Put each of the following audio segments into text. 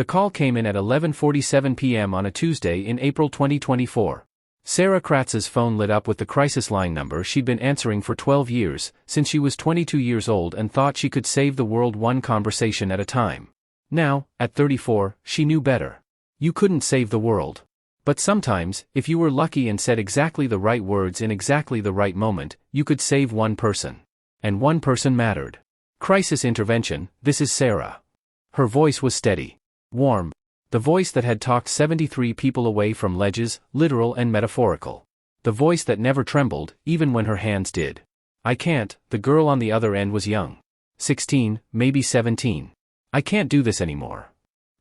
The call came in at 11:47 p.m. on a Tuesday in April 2024. Sarah Kratz's phone lit up with the crisis line number she'd been answering for 12 years, since she was 22 years old and thought she could save the world one conversation at a time. Now, at 34, she knew better. You couldn't save the world. But sometimes, if you were lucky and said exactly the right words in exactly the right moment, you could save one person. And one person mattered. Crisis intervention, this is Sarah. Her voice was steady. Warm. The voice that had talked 73 people away from ledges, literal and metaphorical. The voice that never trembled, even when her hands did. I can't. The girl on the other end was young. 16, maybe 17. I can't do this anymore.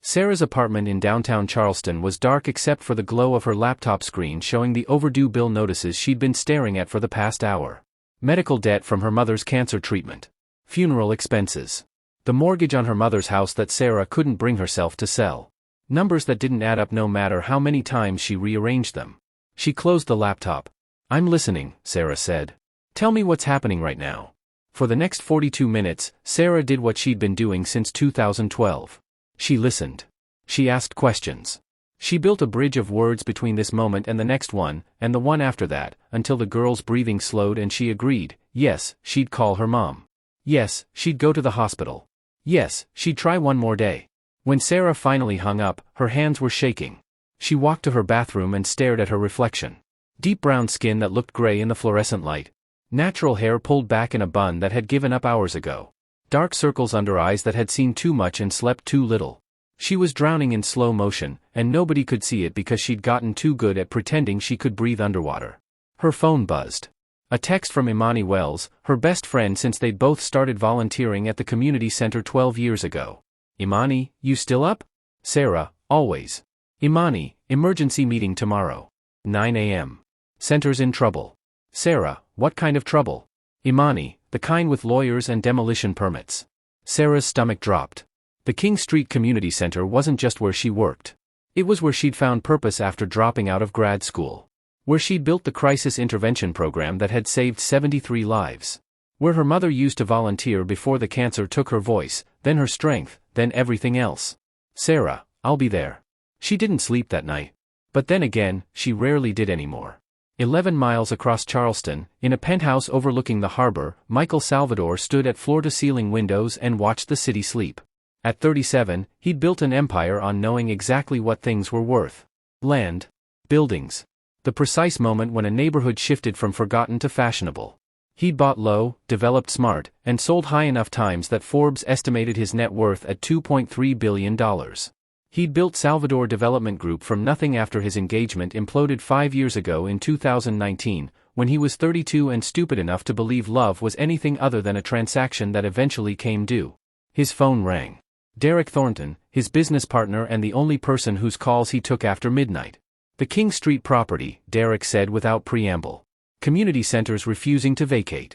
Sarah's apartment in downtown Charleston was dark except for the glow of her laptop screen showing the overdue bill notices she'd been staring at for the past hour. Medical debt from her mother's cancer treatment. Funeral expenses. The mortgage on her mother's house that Sarah couldn't bring herself to sell. Numbers that didn't add up no matter how many times she rearranged them. She closed the laptop. I'm listening, Sarah said. Tell me what's happening right now. For the next 42 minutes, Sarah did what she'd been doing since 2012. She listened. She asked questions. She built a bridge of words between this moment and the next one, and the one after that, until the girl's breathing slowed and she agreed. Yes, she'd call her mom. Yes, she'd go to the hospital. Yes, she'd try one more day. When Sarah finally hung up, her hands were shaking. She walked to her bathroom and stared at her reflection. Deep brown skin that looked gray in the fluorescent light. Natural hair pulled back in a bun that had given up hours ago. Dark circles under eyes that had seen too much and slept too little. She was drowning in slow motion, and nobody could see it because she'd gotten too good at pretending she could breathe underwater. Her phone buzzed. A text from Imani Wells, her best friend since they'd both started volunteering at the community center 12 years ago. Imani, you still up? Sarah, always. Imani, emergency meeting tomorrow. 9 a.m. Center's in trouble. Sarah, what kind of trouble? Imani, the kind with lawyers and demolition permits. Sarah's stomach dropped. The King Street Community Center wasn't just where she worked. It was where she'd found purpose after dropping out of grad school. Where she'd built the crisis intervention program that had saved 73 lives. Where her mother used to volunteer before the cancer took her voice, then her strength, then everything else. Sarah, I'll be there. She didn't sleep that night. But then again, she rarely did anymore. 11 miles across Charleston, in a penthouse overlooking the harbor, Michael Salvador stood at floor-to-ceiling windows and watched the city sleep. At 37, he'd built an empire on knowing exactly what things were worth. Land. Buildings. The precise moment when a neighborhood shifted from forgotten to fashionable. He'd bought low, developed smart, and sold high enough times that Forbes estimated his net worth at $2.3 billion. He'd built Salvador Development Group from nothing after his engagement imploded 5 years ago in 2019, when he was 32 and stupid enough to believe love was anything other than a transaction that eventually came due. His phone rang. Derek Thornton, his business partner and the only person whose calls he took after midnight. The King Street property, Derek said without preamble. Community centers refusing to vacate.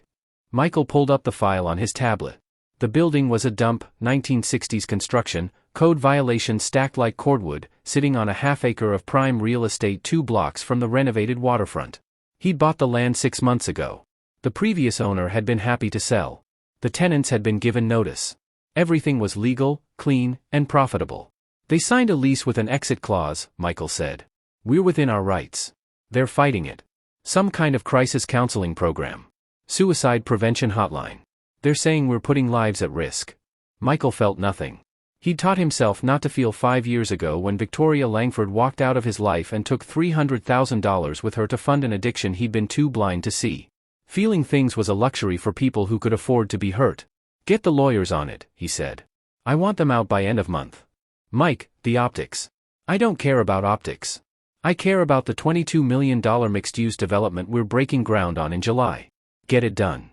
Michael pulled up the file on his tablet. The building was a dump, 1960s construction, code violations stacked like cordwood, sitting on a half-acre of prime real estate 2 blocks from the renovated waterfront. He'd bought the land 6 months ago. The previous owner had been happy to sell. The tenants had been given notice. Everything was legal, clean, and profitable. They signed a lease with an exit clause, Michael said. We're within our rights. They're fighting it. Some kind of crisis counseling program. Suicide prevention hotline. They're saying we're putting lives at risk. Michael felt nothing. He'd taught himself not to feel 5 years ago when Victoria Langford walked out of his life and took $300,000 with her to fund an addiction he'd been too blind to see. Feeling things was a luxury for people who could afford to be hurt. Get the lawyers on it, he said. I want them out by end of month. Mike, the optics. I don't care about optics. I care about the $22 million mixed-use development we're breaking ground on in July. Get it done.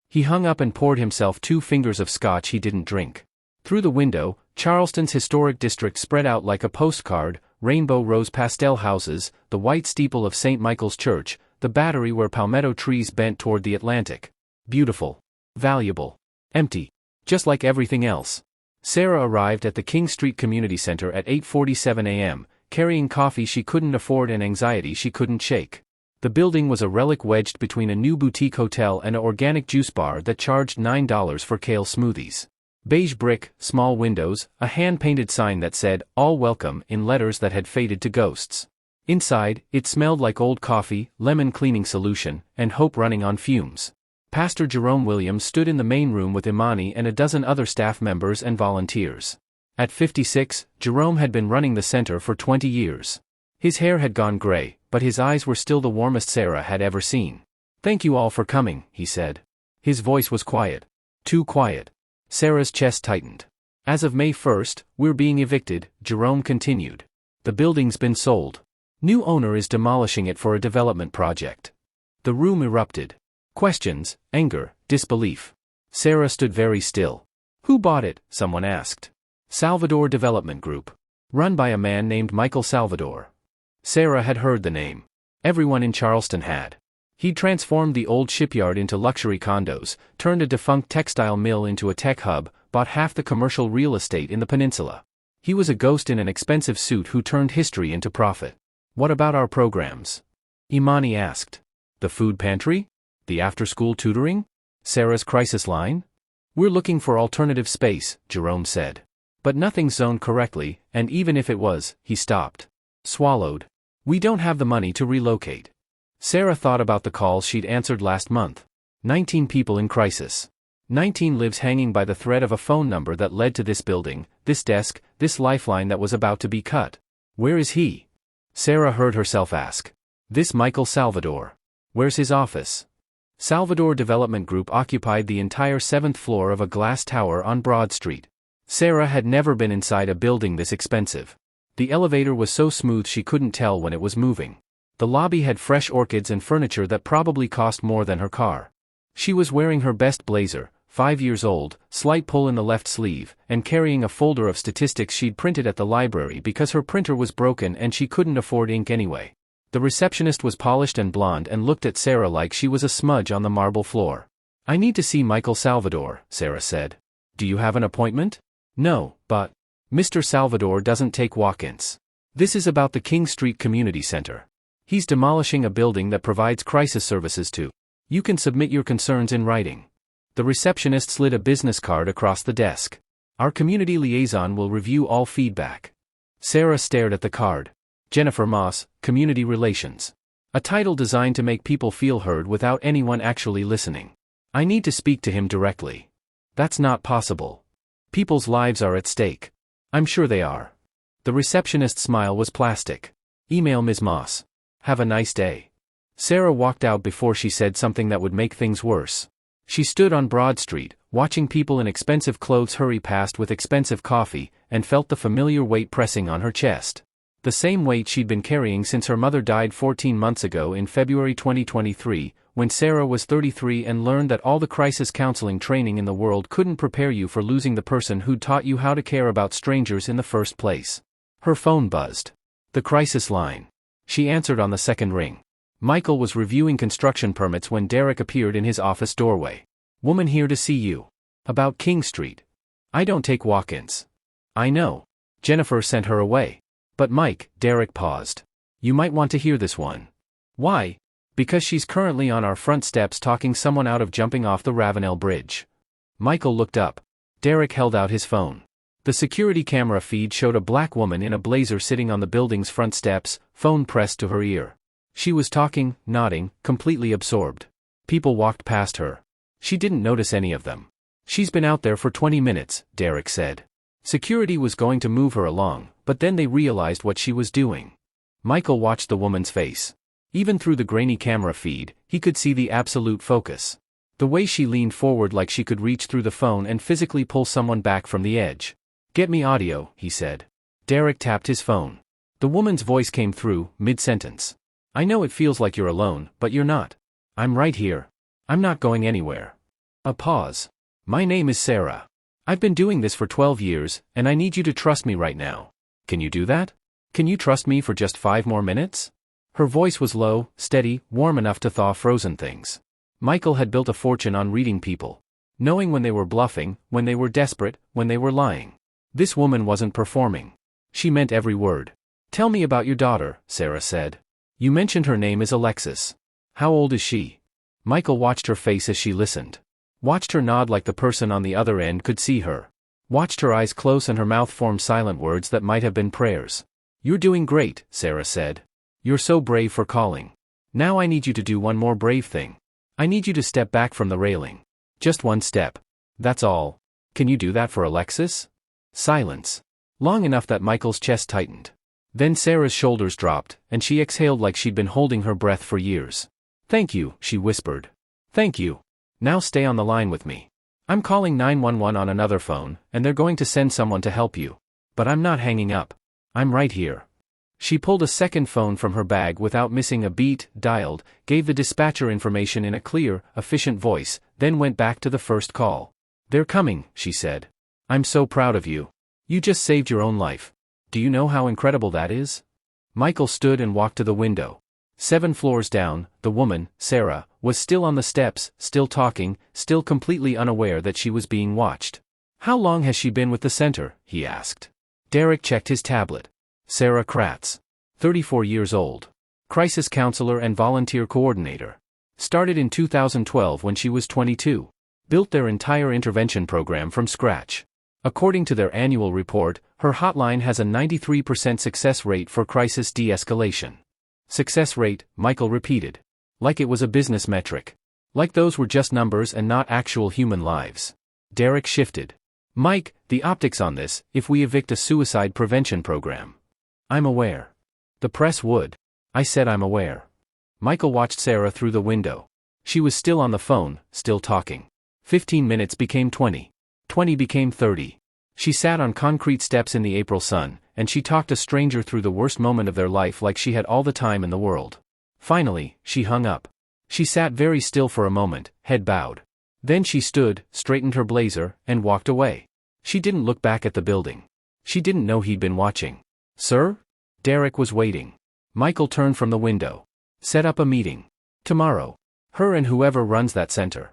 He hung up and poured himself 2 fingers of scotch he didn't drink. Through the window, Charleston's historic district spread out like a postcard, rainbow rose pastel houses, the white steeple of St. Michael's Church, the battery where palmetto trees bent toward the Atlantic. Beautiful. Valuable. Empty. Just like everything else. Sarah arrived at the King Street Community Center at 8:47 a.m., carrying coffee she couldn't afford and anxiety she couldn't shake. The building was a relic wedged between a new boutique hotel and an organic juice bar that charged $9 for kale smoothies. Beige brick, small windows, a hand-painted sign that said, "All welcome," in letters that had faded to ghosts. Inside, it smelled like old coffee, lemon cleaning solution, and hope running on fumes. Pastor Jerome Williams stood in the main room with Imani and a dozen other staff members and volunteers. At 56, Jerome had been running the center for 20 years. His hair had gone gray, but his eyes were still the warmest Sarah had ever seen. "Thank you all for coming," he said. His voice was quiet. Too quiet. Sarah's chest tightened. "As of May 1st, we're being evicted," Jerome continued. "The building's been sold. New owner is demolishing it for a development project." The room erupted. Questions, anger, disbelief. Sarah stood very still. "Who bought it?" someone asked. "Salvador Development Group. Run by a man named Michael Salvador." Sarah had heard the name. Everyone in Charleston had. He'd transformed the old shipyard into luxury condos, turned a defunct textile mill into a tech hub, bought half the commercial real estate in the peninsula. He was a ghost in an expensive suit who turned history into profit. "What about our programs?" Imani asked. "The food pantry? The after-school tutoring? Sarah's crisis line?" "We're looking for alternative space," Jerome said. "But nothing's zoned correctly, and even if it was," he stopped. Swallowed. "We don't have the money to relocate." Sarah thought about the calls she'd answered last month. 19 people in crisis. 19 lives hanging by the thread of a phone number that led to this building, this desk, this lifeline that was about to be cut. Where is he? Sarah heard herself ask. This Michael Salvador. Where's his office? Salvador Development Group occupied the entire 7th floor of a glass tower on Broad Street. Sarah had never been inside a building this expensive. The elevator was so smooth she couldn't tell when it was moving. The lobby had fresh orchids and furniture that probably cost more than her car. She was wearing her best blazer, 5 years old, slight pull in the left sleeve, and carrying a folder of statistics she'd printed at the library because her printer was broken and she couldn't afford ink anyway. The receptionist was polished and blonde and looked at Sarah like she was a smudge on the marble floor. "I need to see Michael Salvador," Sarah said. "Do you have an appointment?" "No, but Mr. Salvador doesn't take walk-ins. This is about the King Street Community Center. He's demolishing a building that provides crisis services to. You can submit your concerns in writing." The receptionist slid a business card across the desk. "Our community liaison will review all feedback." Sarah stared at the card. Jennifer Moss, Community Relations. A title designed to make people feel heard without anyone actually listening. "I need to speak to him directly." "That's not possible. People's lives are at stake." "I'm sure they are." The receptionist's smile was plastic. "Email Ms. Moss. Have a nice day." Sarah walked out before she said something that would make things worse. She stood on Broad Street, watching people in expensive clothes hurry past with expensive coffee, and felt the familiar weight pressing on her chest. The same weight she'd been carrying since her mother died 14 months ago in February 2023, when Sarah was 33 and learned that all the crisis counseling training in the world couldn't prepare you for losing the person who'd taught you how to care about strangers in the first place. Her phone buzzed. The crisis line. She answered on the second ring. Michael was reviewing construction permits when Derek appeared in his office doorway. "Woman here to see you. About King Street." "I don't take walk-ins." "I know. Jennifer sent her away." "But Mike," Derek paused. "You might want to hear this one." "Why?" "Because she's currently on our front steps talking someone out of jumping off the Ravenel Bridge." Michael looked up. Derek held out his phone. The security camera feed showed a black woman in a blazer sitting on the building's front steps, phone pressed to her ear. She was talking, nodding, completely absorbed. People walked past her. She didn't notice any of them. "She's been out there for 20 minutes, Derek said. Security was going to move her along, but then they realized what she was doing. Michael watched the woman's face. Even through the grainy camera feed, he could see the absolute focus. The way she leaned forward like she could reach through the phone and physically pull someone back from the edge. "Get me audio," he said. Derek tapped his phone. The woman's voice came through, mid-sentence. "I know it feels like you're alone, but you're not. I'm right here. I'm not going anywhere." A pause. "My name is Sarah. I've been doing this for 12 years, and I need you to trust me right now. Can you do that? Can you trust me for just 5 more minutes?" Her voice was low, steady, warm enough to thaw frozen things. Michael had built a fortune on reading people. Knowing when they were bluffing, when they were desperate, when they were lying. This woman wasn't performing. She meant every word. "Tell me about your daughter," Sarah said. "You mentioned her name is Alexis. How old is she?" Michael watched her face as she listened. Watched her nod like the person on the other end could see her. Watched her eyes close and her mouth form silent words that might have been prayers. "You're doing great," Sarah said. "You're so brave for calling. Now I need you to do one more brave thing. I need you to step back from the railing. Just one step. That's all. Can you do that for Alexis?" Silence. Long enough that Michael's chest tightened. Then Sarah's shoulders dropped, and she exhaled like she'd been holding her breath for years. "Thank you," she whispered. "Thank you. Now stay on the line with me. I'm calling 911 on another phone, and they're going to send someone to help you. But I'm not hanging up. I'm right here." She pulled a second phone from her bag without missing a beat, dialed, gave the dispatcher information in a clear, efficient voice, then went back to the first call. "They're coming," she said. "I'm so proud of you. You just saved your own life. Do you know how incredible that is?" Michael stood and walked to the window. 7 floors down, the woman, Sarah, was still on the steps, still talking, still completely unaware that she was being watched. "How long has she been with the center?" he asked. Derek checked his tablet. Sarah Kratz. 34 years old. Crisis counselor and volunteer coordinator. Started in 2012 when she was 22. Built their entire intervention program from scratch. According to their annual report, her hotline has a 93% success rate for crisis de-escalation. Success rate, Michael repeated. Like it was a business metric. Like those were just numbers and not actual human lives. Derek shifted. "Mike, the optics on this, if we evict a suicide prevention program." "I'm aware. The press would." "I said I'm aware." Michael watched Sarah through the window. She was still on the phone, still talking. 15 minutes became 20. 20 became 30. She sat on concrete steps in the April sun, and she talked a stranger through the worst moment of their life like she had all the time in the world. Finally, she hung up. She sat very still for a moment, head bowed. Then she stood, straightened her blazer, and walked away. She didn't look back at the building. She didn't know he'd been watching. "Sir?" Derek was waiting. Michael turned from the window. "Set up a meeting. Tomorrow. Her and whoever runs that center."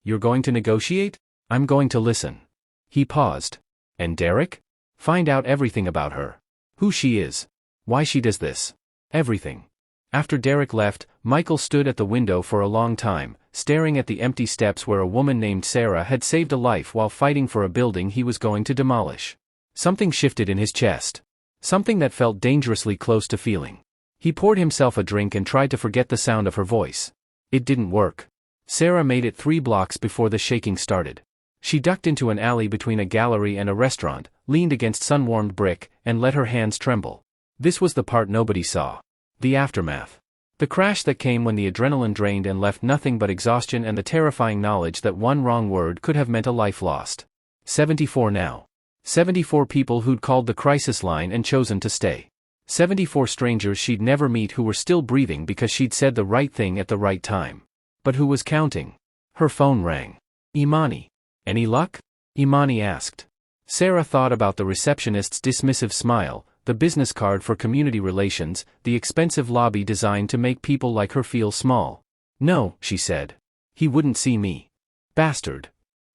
"You're going to negotiate?" "I'm going to listen." He paused. "And Derek?" "Find out everything about her. Who she is. Why she does this. Everything." After Derek left, Michael stood at the window for a long time, staring at the empty steps where a woman named Sarah had saved a life while fighting for a building he was going to demolish. Something shifted in his chest. Something that felt dangerously close to feeling. He poured himself a drink and tried to forget the sound of her voice. It didn't work. Sarah made it 3 blocks before the shaking started. She ducked into an alley between a gallery and a restaurant, leaned against sun-warmed brick, and let her hands tremble. This was the part nobody saw. The aftermath. The crash that came when the adrenaline drained and left nothing but exhaustion and the terrifying knowledge that one wrong word could have meant a life lost. 74 now. 74 people who'd called the crisis line and chosen to stay. 74 strangers she'd never meet who were still breathing because she'd said the right thing at the right time. But who was counting? Her phone rang. "Imani. Any luck?" Imani asked. Sarah thought about the receptionist's dismissive smile, the business card for community relations, the expensive lobby designed to make people like her feel small. "No," she said. "He wouldn't see me. Bastard.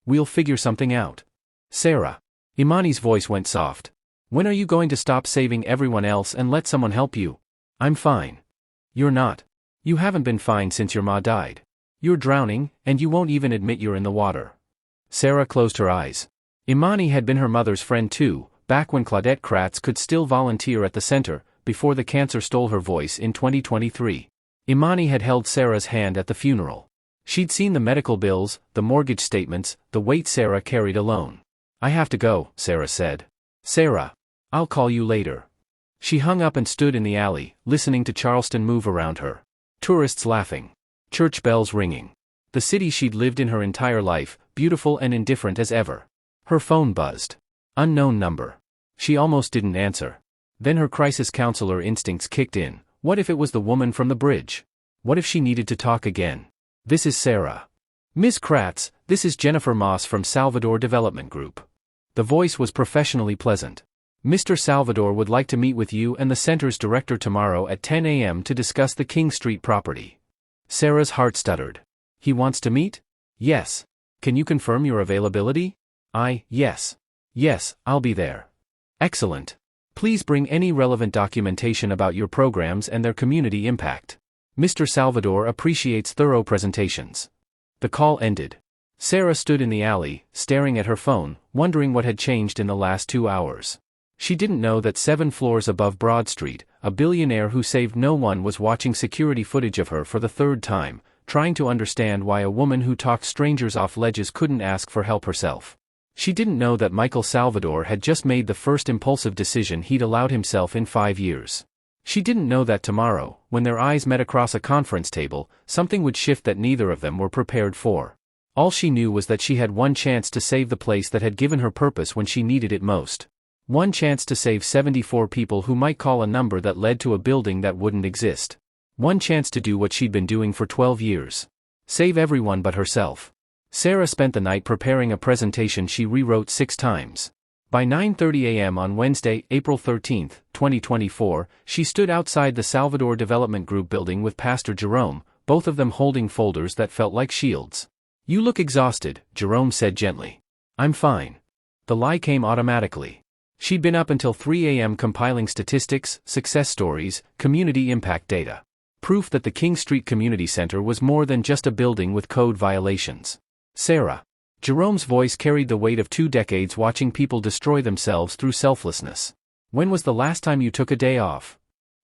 We'll figure something out." "Sarah." Imani's voice went soft. "When are you going to stop saving everyone else and let someone help you?" "I'm fine." "You're not. You haven't been fine since your ma died. You're drowning, and you won't even admit you're in the water." Sarah closed her eyes. Imani had been her mother's friend too, back when Claudette Kratz could still volunteer at the center, before the cancer stole her voice in 2023. Imani had held Sarah's hand at the funeral. She'd seen the medical bills, the mortgage statements, the weight Sarah carried alone. "I have to go," Sarah said. "Sarah. I'll call you later." She hung up and stood in the alley, listening to Charleston move around her. Tourists laughing. Church bells ringing. The city she'd lived in her entire life, beautiful and indifferent as ever. Her phone buzzed. Unknown number. She almost didn't answer. Then her crisis counselor instincts kicked in. What if it was the woman from the bridge? What if she needed to talk again? "This is Sarah." "Ms. Kratz, this is Jennifer Moss from Salvador Development Group." The voice was professionally pleasant. "Mr. Salvador would like to meet with you and the center's director tomorrow at 10 a.m. to discuss the King Street property." Sarah's heart stuttered. "He wants to meet?" "Yes. Can you confirm your availability?" Yes. Yes, I'll be there." "Excellent. Please bring any relevant documentation about your programs and their community impact. Mr. Salvador appreciates thorough presentations." The call ended. Sarah stood in the alley, staring at her phone, wondering what had changed in the last 2 hours. She didn't know that 7 floors above Broad Street, a billionaire who saved no one was watching security footage of her for the 3rd time, trying to understand why a woman who talked strangers off ledges couldn't ask for help herself. She didn't know that Michael Salvador had just made the first impulsive decision he'd allowed himself in 5 years. She didn't know that tomorrow, when their eyes met across a conference table, something would shift that neither of them were prepared for. All she knew was that she had one chance to save the place that had given her purpose when she needed it most. One chance to save 74 people who might call a number that led to a building that wouldn't exist. One chance to do what she'd been doing for 12 years. Save everyone but herself. Sarah spent the night preparing a presentation she rewrote 6 times. By 9:30 a.m. on Wednesday, April 13, 2024, she stood outside the Salvador Development Group building with Pastor Jerome, both of them holding folders that felt like shields. "You look exhausted," Jerome said gently. "I'm fine." The lie came automatically. She'd been up until 3 a.m. compiling statistics, success stories, community impact data. Proof that the King Street Community Center was more than just a building with code violations. Sarah. Jerome's voice carried the weight of 2 decades watching people destroy themselves through selflessness. "When was the last time you took a day off?"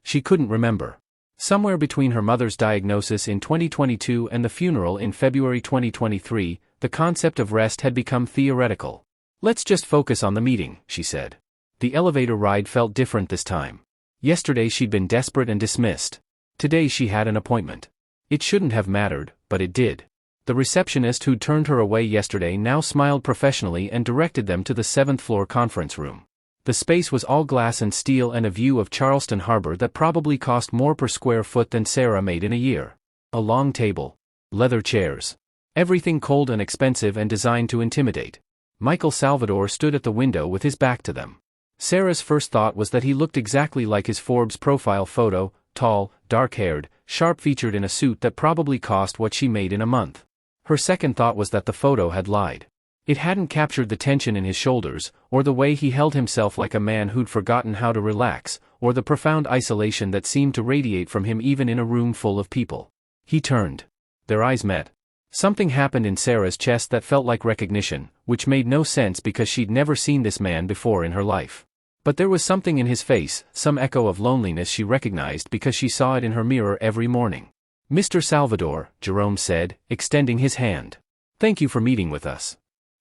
She couldn't remember. Somewhere between her mother's diagnosis in 2022 and the funeral in February 2023, the concept of rest had become theoretical. "Let's just focus on the meeting," she said. The elevator ride felt different this time. Yesterday she'd been desperate and dismissed. Today she had an appointment. It shouldn't have mattered, but it did. The receptionist who'd turned her away yesterday now smiled professionally and directed them to the 7th floor conference room. The space was all glass and steel and a view of Charleston Harbor that probably cost more per square foot than Sarah made in a year. A long table. Leather chairs. Everything cold and expensive and designed to intimidate. Michael Salvador stood at the window with his back to them. Sarah's first thought was that he looked exactly like his Forbes profile photo, tall, dark-haired, sharp-featured in a suit that probably cost what she made in a month. Her second thought was that the photo had lied. It hadn't captured the tension in his shoulders, or the way he held himself like a man who'd forgotten how to relax, or the profound isolation that seemed to radiate from him even in a room full of people. He turned. Their eyes met. Something happened in Sarah's chest that felt like recognition, which made no sense because she'd never seen this man before in her life. But there was something in his face, some echo of loneliness she recognized because she saw it in her mirror every morning. "Mr. Salvador," Jerome said, extending his hand. "Thank you for meeting with us."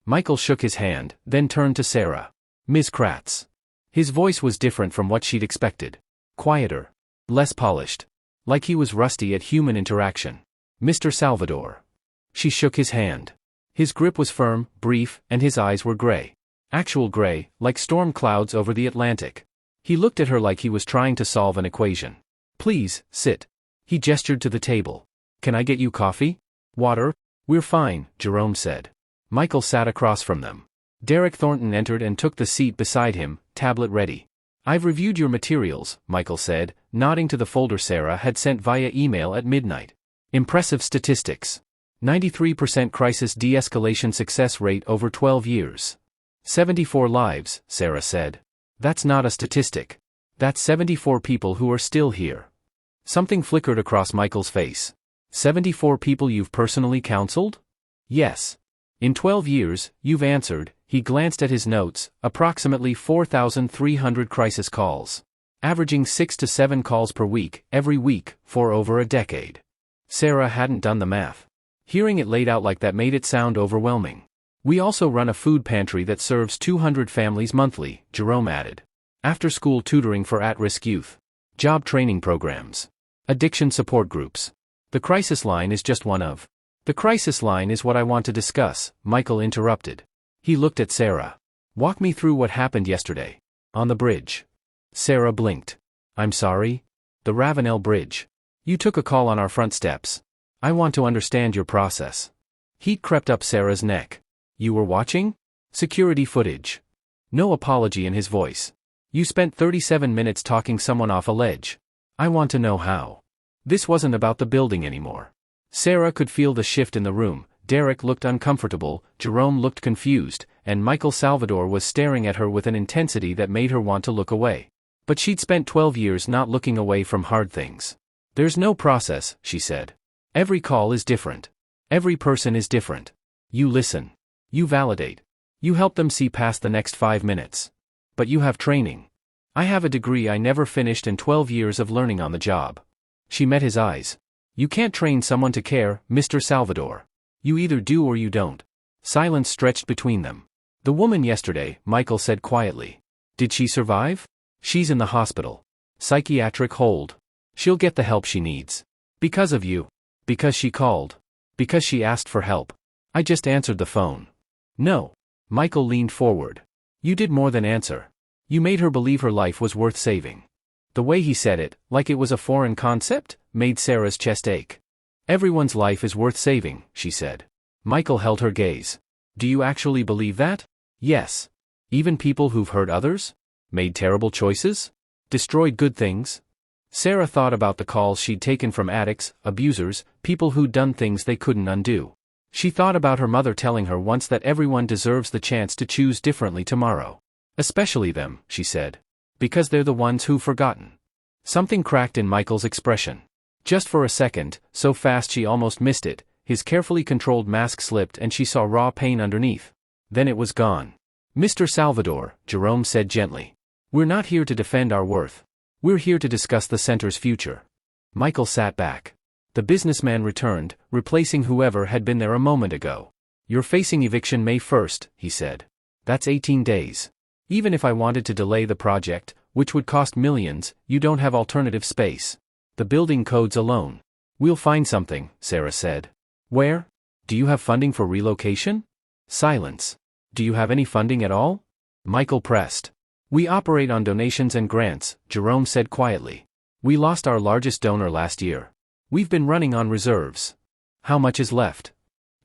Michael shook his hand, then turned to Sarah. "Ms. Kratz." His voice was different from what she'd expected. Quieter. Less polished. Like he was rusty at human interaction. "Mr. Salvador." She shook his hand. His grip was firm, brief, and his eyes were gray. Actual gray, like storm clouds over the Atlantic. He looked at her like he was trying to solve an equation. "Please, sit." He gestured to the table. "Can I get you coffee? Water?" "We're fine," Jerome said. Michael sat across from them. Derek Thornton entered and took the seat beside him, tablet ready. "I've reviewed your materials," Michael said, nodding to the folder Sarah had sent via email at midnight. "Impressive statistics. 93% crisis de-escalation success rate over 12 years. 74 lives," Sarah said. "That's not a statistic. That's 74 people who are still here." Something flickered across Michael's face. 74 people you've personally counseled?" "Yes. In 12 years, you've answered," he glanced at his notes, "approximately 4,300 crisis calls. Averaging 6 to 7 calls per week, every week, for over a decade." Sarah hadn't done the math. Hearing it laid out like that made it sound overwhelming. "We also run a food pantry that serves 200 families monthly," Jerome added. "After-school tutoring for at-risk youth. Job training programs. Addiction support groups. The crisis line is just one of." "The crisis line is what I want to discuss," Michael interrupted. He looked at Sarah. "Walk me through what happened yesterday. On the bridge." Sarah blinked. "I'm sorry?" "The Ravenel Bridge. You took a call on our front steps. I want to understand your process." Heat crept up Sarah's neck. "You were watching? Security footage." No apology in his voice. "You spent 37 minutes talking someone off a ledge. I want to know how." This wasn't about the building anymore. Sarah could feel the shift in the room. Derek looked uncomfortable, Jerome looked confused, and Michael Salvador was staring at her with an intensity that made her want to look away. But she'd spent 12 years not looking away from hard things. "There's no process," she said. "Every call is different. Every person is different. You listen. You validate. You help them see past the next 5 minutes. But you have training. I have a degree I never finished and 12 years of learning on the job. She met his eyes. You can't train someone to care, Mr. Salvador. You either do or you don't. Silence stretched between them. The woman yesterday, Michael said quietly. Did she survive? She's in the hospital. Psychiatric hold. She'll get the help she needs. Because of you. Because she called. Because she asked for help. I just answered the phone. No. Michael leaned forward. You did more than answer. You made her believe her life was worth saving. The way he said it, like it was a foreign concept, made Sarah's chest ache. Everyone's life is worth saving, she said. Michael held her gaze. Do you actually believe that? Yes. Even people who've hurt others? Made terrible choices? Destroyed good things? Sarah thought about the calls she'd taken from addicts, abusers, people who'd done things they couldn't undo. She thought about her mother telling her once that everyone deserves the chance to choose differently tomorrow. Especially them, she said. Because they're the ones who've forgotten. Something cracked in Michael's expression. Just for a second, so fast she almost missed it, his carefully controlled mask slipped and she saw raw pain underneath. Then it was gone. Mr. Salvador, Jerome said gently. We're not here to defend our worth. We're here to discuss the center's future. Michael sat back. The businessman returned, replacing whoever had been there a moment ago. You're facing eviction May 1st, he said. That's 18 days. Even if I wanted to delay the project, which would cost millions, you don't have alternative space. The building codes alone. We'll find something, Sarah said. Where? Do you have funding for relocation? Silence. Do you have any funding at all? Michael pressed. We operate on donations and grants, Jerome said quietly. We lost our largest donor last year. We've been running on reserves. How much is left?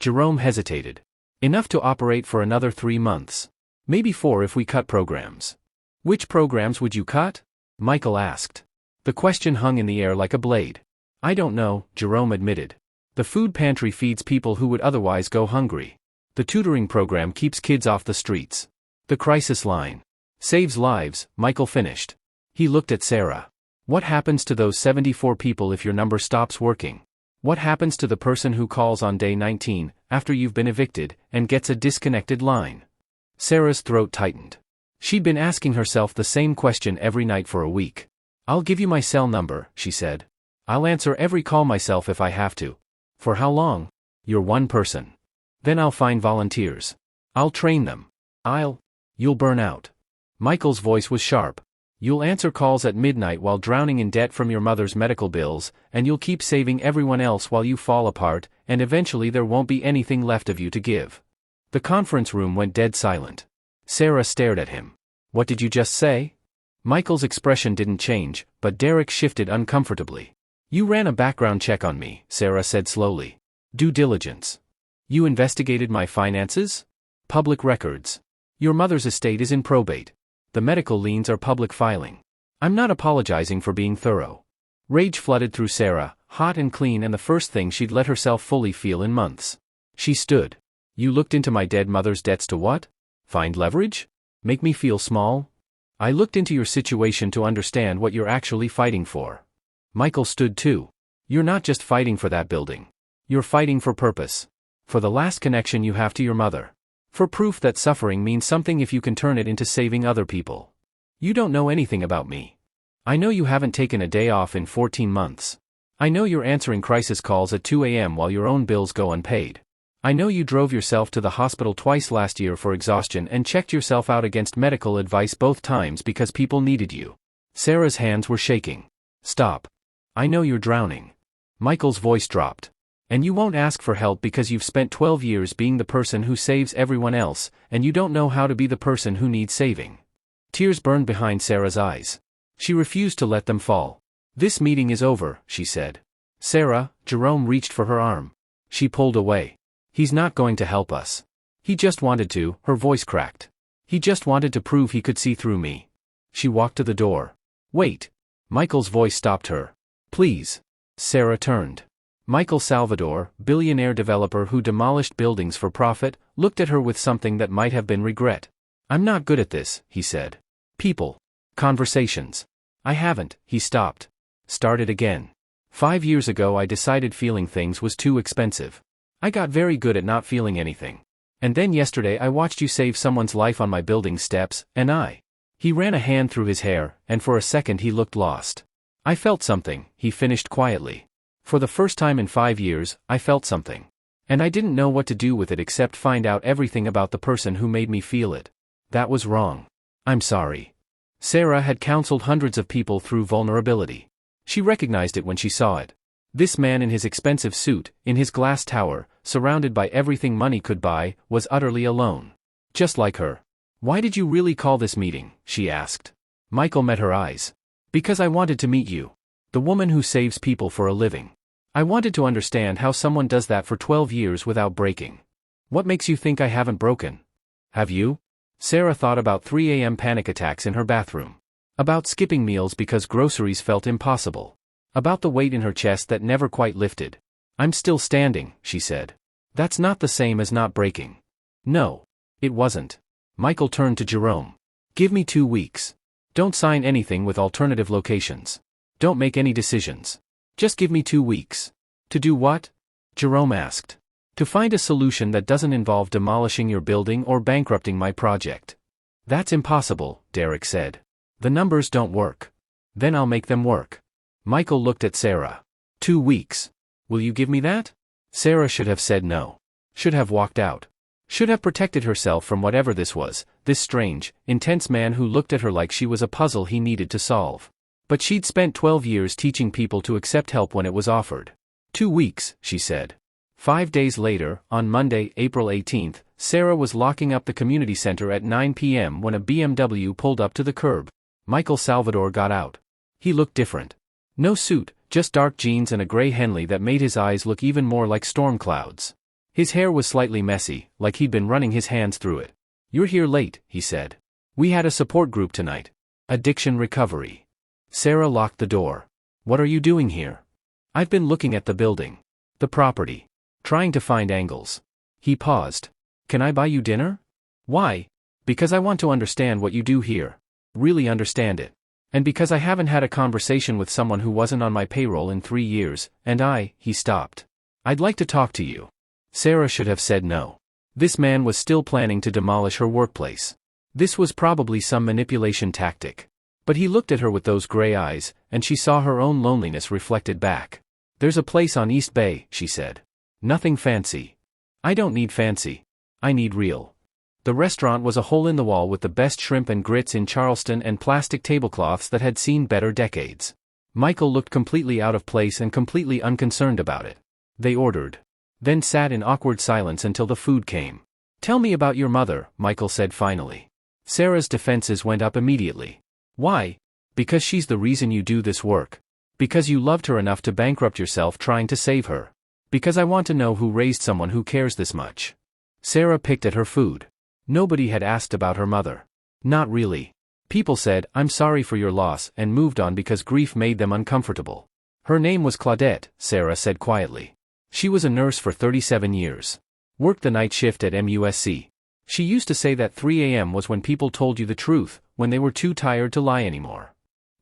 Jerome hesitated. Enough to operate for another 3 months. Maybe 4 if we cut programs. Which programs would you cut? Michael asked. The question hung in the air like a blade. I don't know, Jerome admitted. The food pantry feeds people who would otherwise go hungry. The tutoring program keeps kids off the streets. The crisis line saves lives, Michael finished. He looked at Sarah. What happens to those 74 people if your number stops working? What happens to the person who calls on day 19, after you've been evicted, and gets a disconnected line? Sarah's throat tightened. She'd been asking herself the same question every night for a week. I'll give you my cell number, she said. I'll answer every call myself if I have to. For how long? You're one person. Then I'll find volunteers. I'll train them. You'll burn out. Michael's voice was sharp. You'll answer calls at midnight while drowning in debt from your mother's medical bills, and you'll keep saving everyone else while you fall apart, and eventually there won't be anything left of you to give. The conference room went dead silent. Sarah stared at him. What did you just say? Michael's expression didn't change, but Derek shifted uncomfortably. You ran a background check on me, Sarah said slowly. Due diligence. You investigated my finances? Public records. Your mother's estate is in probate. The medical liens are public filing. I'm not apologizing for being thorough. Rage flooded through Sarah, hot and clean, and the first thing she'd let herself fully feel in months. She stood. You looked into my dead mother's debts to what? Find leverage? Make me feel small? I looked into your situation to understand what you're actually fighting for. Michael stood too. You're not just fighting for that building. You're fighting for purpose. For the last connection you have to your mother. For proof that suffering means something if you can turn it into saving other people. You don't know anything about me. I know you haven't taken a day off in 14 months. I know you're answering crisis calls at 2 a.m. while your own bills go unpaid. I know you drove yourself to the hospital twice last year for exhaustion and checked yourself out against medical advice both times because people needed you. Sarah's hands were shaking. Stop. I know you're drowning. Michael's voice dropped. And you won't ask for help because you've spent 12 years being the person who saves everyone else, and you don't know how to be the person who needs saving. Tears burned behind Sarah's eyes. She refused to let them fall. This meeting is over, she said. Sarah, Jerome reached for her arm. She pulled away. He's not going to help us. He just wanted to, her voice cracked. He just wanted to prove he could see through me. She walked to the door. Wait. Michael's voice stopped her. Please. Sarah turned. Michael Salvador, billionaire developer who demolished buildings for profit, looked at her with something that might have been regret. I'm not good at this, he said. People. Conversations. I haven't, he stopped. Started again. 5 years ago I decided feeling things was too expensive. I got very good at not feeling anything. And then yesterday I watched you save someone's life on my building steps, and I. He ran a hand through his hair, and for a second he looked lost. I felt something, he finished quietly. For the first time in 5 years, I felt something. And I didn't know what to do with it except find out everything about the person who made me feel it. That was wrong. I'm sorry. Sarah had counseled hundreds of people through vulnerability. She recognized it when she saw it. This man in his expensive suit, in his glass tower, surrounded by everything money could buy, was utterly alone. Just like her. Why did you really call this meeting? She asked. Michael met her eyes. Because I wanted to meet you. The woman who saves people for a living. I wanted to understand how someone does that for 12 years without breaking. What makes you think I haven't broken? Have you? Sarah thought about 3 a.m. panic attacks in her bathroom. About skipping meals because groceries felt impossible. About the weight in her chest that never quite lifted. I'm still standing, she said. That's not the same as not breaking. No. It wasn't. Michael turned to Jerome. Give me 2 weeks. Don't sign anything with alternative locations. Don't make any decisions. Just give me 2 weeks. To do what? Jerome asked. To find a solution that doesn't involve demolishing your building or bankrupting my project. That's impossible, Derek said. The numbers don't work. Then I'll make them work. Michael looked at Sarah. 2 weeks. Will you give me that? Sarah should have said no. Should have walked out. Should have protected herself from whatever this was, this strange, intense man who looked at her like she was a puzzle he needed to solve. But she'd spent 12 years teaching people to accept help when it was offered. 2 weeks, she said. 5 days later, on Monday, April 18th, Sarah was locking up the community center at 9 p.m. when a BMW pulled up to the curb. Michael Salvador got out. He looked different. No suit, just dark jeans and a gray Henley that made his eyes look even more like storm clouds. His hair was slightly messy, like he'd been running his hands through it. You're here late, he said. We had a support group tonight. Addiction recovery. Sarah locked the door. What are you doing here? I've been looking at the building. The property. Trying to find angles. He paused. Can I buy you dinner? Why? Because I want to understand what you do here. Really understand it. And because I haven't had a conversation with someone who wasn't on my payroll in 3 years, and he stopped. I'd like to talk to you. Sarah should have said no. This man was still planning to demolish her workplace. This was probably some manipulation tactic. But he looked at her with those gray eyes, and she saw her own loneliness reflected back. There's a place on East Bay, she said. Nothing fancy. I don't need fancy. I need real. The restaurant was a hole in the wall with the best shrimp and grits in Charleston and plastic tablecloths that had seen better decades. Michael looked completely out of place and completely unconcerned about it. They ordered. Then sat in awkward silence until the food came. Tell me about your mother, Michael said finally. Sarah's defenses went up immediately. Why? Because she's the reason you do this work. Because you loved her enough to bankrupt yourself trying to save her. Because I want to know who raised someone who cares this much. Sarah picked at her food. Nobody had asked about her mother. Not really. People said, I'm sorry for your loss, and moved on because grief made them uncomfortable. Her name was Claudette, Sarah said quietly. She was a nurse for 37 years. Worked the night shift at MUSC. She used to say that 3 a.m. was when people told you the truth, when they were too tired to lie anymore.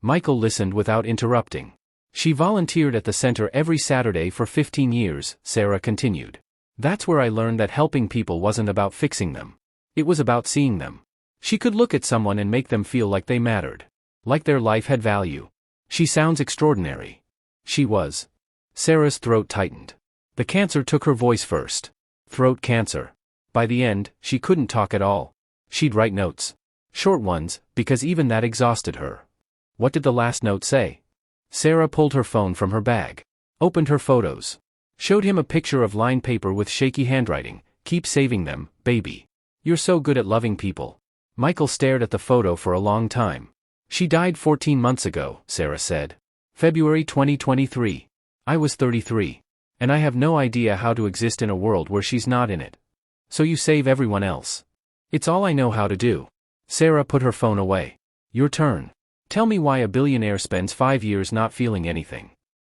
Michael listened without interrupting. She volunteered at the center every Saturday for 15 years, Sarah continued. That's where I learned that helping people wasn't about fixing them. It was about seeing them. She could look at someone and make them feel like they mattered. Like their life had value. She sounds extraordinary. She was. Sarah's throat tightened. The cancer took her voice first. Throat cancer. By the end, she couldn't talk at all. She'd write notes. Short ones, because even that exhausted her. What did the last note say? Sarah pulled her phone from her bag. Opened her photos. Showed him a picture of lined paper with shaky handwriting. Keep saving them, baby. You're so good at loving people. Michael stared at the photo for a long time. She died 14 months ago, Sarah said. February 2023. I was 33. And I have no idea how to exist in a world where she's not in it. So you save everyone else. It's all I know how to do. Sarah put her phone away. Your turn. Tell me why a billionaire spends 5 years not feeling anything.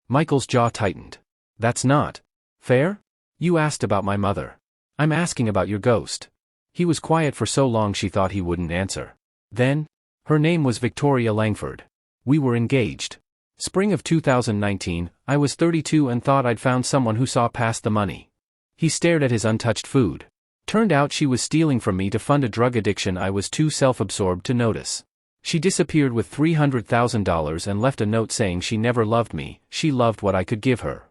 Michael's jaw tightened. That's not fair? You asked about my mother. I'm asking about your ghost. He was quiet for so long she thought he wouldn't answer. Then, her name was Victoria Langford. We were engaged. Spring of 2019, I was 32 and thought I'd found someone who saw past the money. He stared at his untouched food. Turned out she was stealing from me to fund a drug addiction I was too self-absorbed to notice. She disappeared with $300,000 and left a note saying she never loved me, she loved what I could give her.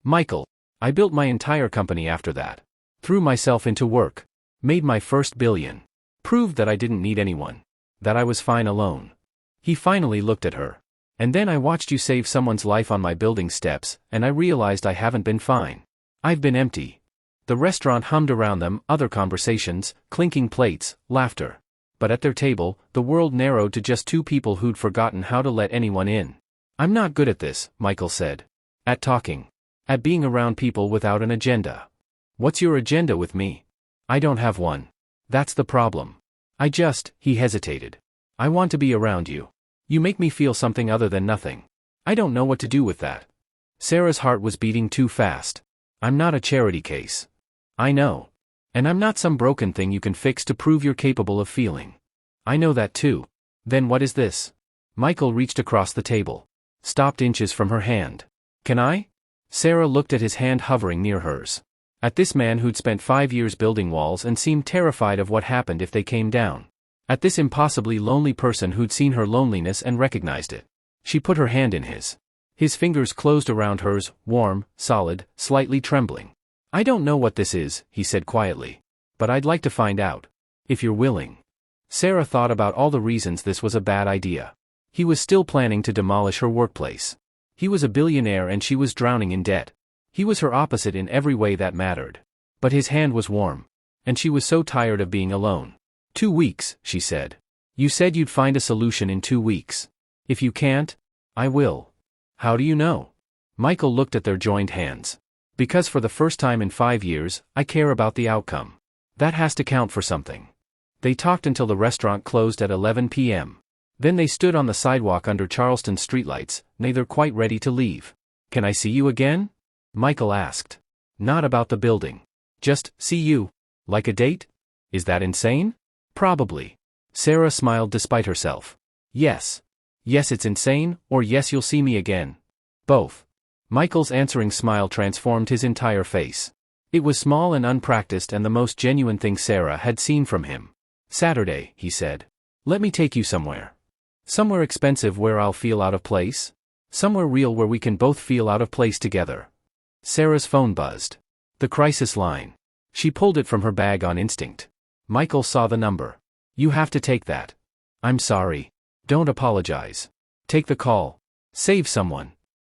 Michael. I built my entire company after that. Threw myself into work. Made my first billion. Proved that I didn't need anyone. That I was fine alone. He finally looked at her. And then I watched you save someone's life on my building steps, and I realized I haven't been fine. I've been empty. The restaurant hummed around them, other conversations, clinking plates, laughter. But at their table, the world narrowed to just two people who'd forgotten how to let anyone in. I'm not good at this, Michael said. At talking. At being around people without an agenda. What's your agenda with me? I don't have one. That's the problem. He hesitated. I want to be around you. You make me feel something other than nothing. I don't know what to do with that. Sarah's heart was beating too fast. I'm not a charity case. I know. And I'm not some broken thing you can fix to prove you're capable of feeling. I know that too. Then what is this? Michael reached across the table. Stopped inches from her hand. Can I? Sarah looked at his hand hovering near hers. At this man who'd spent 5 years building walls and seemed terrified of what happened if they came down. At this impossibly lonely person who'd seen her loneliness and recognized it. She put her hand in his. His fingers closed around hers, warm, solid, slightly trembling. I don't know what this is, he said quietly. But I'd like to find out. If you're willing. Sarah thought about all the reasons this was a bad idea. He was still planning to demolish her workplace. He was a billionaire and she was drowning in debt. He was her opposite in every way that mattered. But his hand was warm. And she was so tired of being alone. 2 weeks, she said. You said you'd find a solution in 2 weeks. If you can't, I will. How do you know? Michael looked at their joined hands. Because for the first time in 5 years, I care about the outcome. That has to count for something. They talked until the restaurant closed at 11 p.m. Then they stood on the sidewalk under Charleston's streetlights, neither quite ready to leave. Can I see you again? Michael asked. Not about the building. Just, see you. Like a date? Is that insane? Probably. Sarah smiled despite herself. Yes. Yes, it's insane, or yes, you'll see me again. Both. Michael's answering smile transformed his entire face. It was small and unpracticed and the most genuine thing Sarah had seen from him. Saturday, he said. Let me take you somewhere. Somewhere expensive where I'll feel out of place. Somewhere real where we can both feel out of place together. Sarah's phone buzzed. The crisis line. She pulled it from her bag on instinct. Michael saw the number. You have to take that. I'm sorry. Don't apologize. Take the call. Save someone.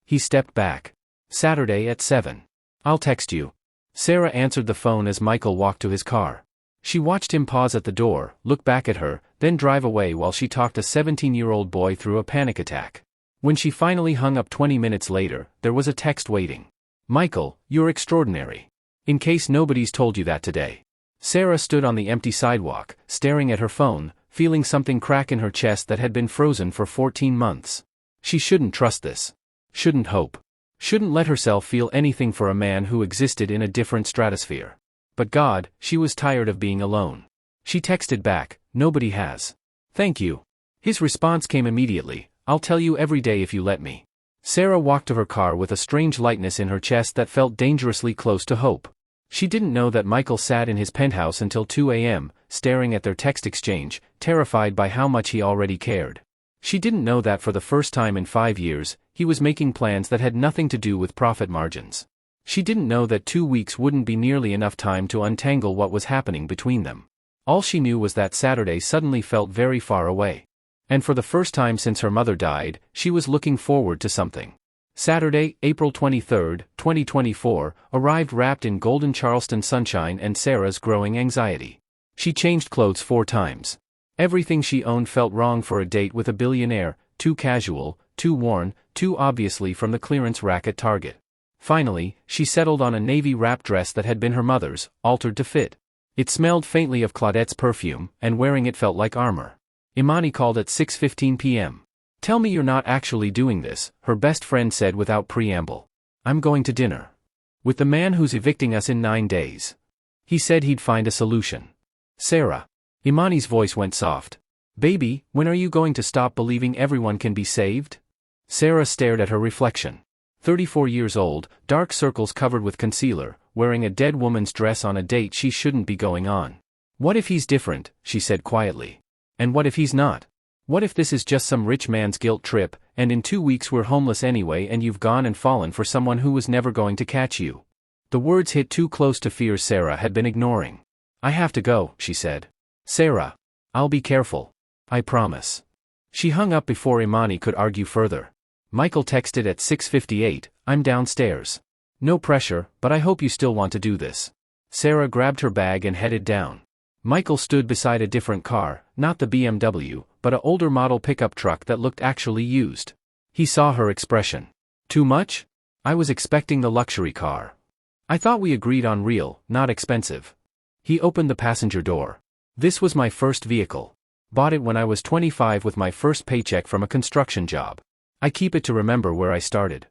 He stepped back. Saturday at 7. I'll text you. Sarah answered the phone as Michael walked to his car. She watched him pause at the door, look back at her, then drive away while she talked a 17-year-old boy through a panic attack. When she finally hung up 20 minutes later, there was a text waiting. Michael, you're extraordinary. In case nobody's told you that today. Sarah stood on the empty sidewalk, staring at her phone, feeling something crack in her chest that had been frozen for 14 months. She shouldn't trust this. Shouldn't hope. Shouldn't let herself feel anything for a man who existed in a different stratosphere. But God, she was tired of being alone. She texted back, nobody has. Thank you. His response came immediately, I'll tell you every day if you let me. Sarah walked to her car with a strange lightness in her chest that felt dangerously close to hope. She didn't know that Michael sat in his penthouse until 2 a.m., staring at their text exchange, terrified by how much he already cared. She didn't know that for the first time in 5 years, he was making plans that had nothing to do with profit margins. She didn't know that 2 weeks wouldn't be nearly enough time to untangle what was happening between them. All she knew was that Saturday suddenly felt very far away. And for the first time since her mother died, she was looking forward to something. Saturday, April 23, 2024, arrived wrapped in golden Charleston sunshine and Sarah's growing anxiety. She changed clothes 4 times. Everything she owned felt wrong for a date with a billionaire, too casual, too worn, too obviously from the clearance rack at Target. Finally, she settled on a navy wrap dress that had been her mother's, altered to fit. It smelled faintly of Claudette's perfume, and wearing it felt like armor. Imani called at 6:15 p.m. Tell me you're not actually doing this, her best friend said without preamble. I'm going to dinner. With the man who's evicting us in 9 days. He said he'd find a solution. Sarah. Imani's voice went soft. Baby, when are you going to stop believing everyone can be saved? Sarah stared at her reflection. 34 years old, dark circles covered with concealer, wearing a dead woman's dress on a date she shouldn't be going on. What if he's different, she said quietly. And what if he's not? What if this is just some rich man's guilt trip, and in 2 weeks we're homeless anyway and you've gone and fallen for someone who was never going to catch you? The words hit too close to fears Sarah had been ignoring. I have to go, she said. Sarah. I'll be careful. I promise. She hung up before Imani could argue further. Michael texted at 6:58, I'm downstairs. No pressure, but I hope you still want to do this. Sarah grabbed her bag and headed down. Michael stood beside a different car, not the BMW, but a older model pickup truck that looked actually used. He saw her expression. Too much? I was expecting the luxury car. I thought we agreed on real, not expensive. He opened the passenger door. This was my first vehicle. Bought it when I was 25 with my first paycheck from a construction job. I keep it to remember where I started.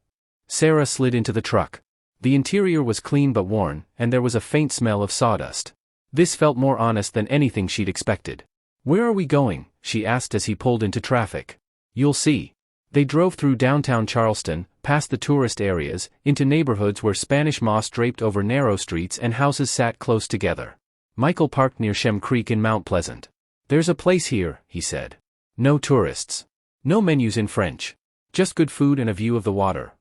Sarah slid into the truck. The interior was clean but worn, and there was a faint smell of sawdust. This felt more honest than anything she'd expected. Where are we going? She asked as he pulled into traffic. You'll see. They drove through downtown Charleston, past the tourist areas, into neighborhoods where Spanish moss draped over narrow streets and houses sat close together. Michael parked near Shem Creek in Mount Pleasant. There's a place here, he said. No tourists. No menus in French. Just good food and a view of the water.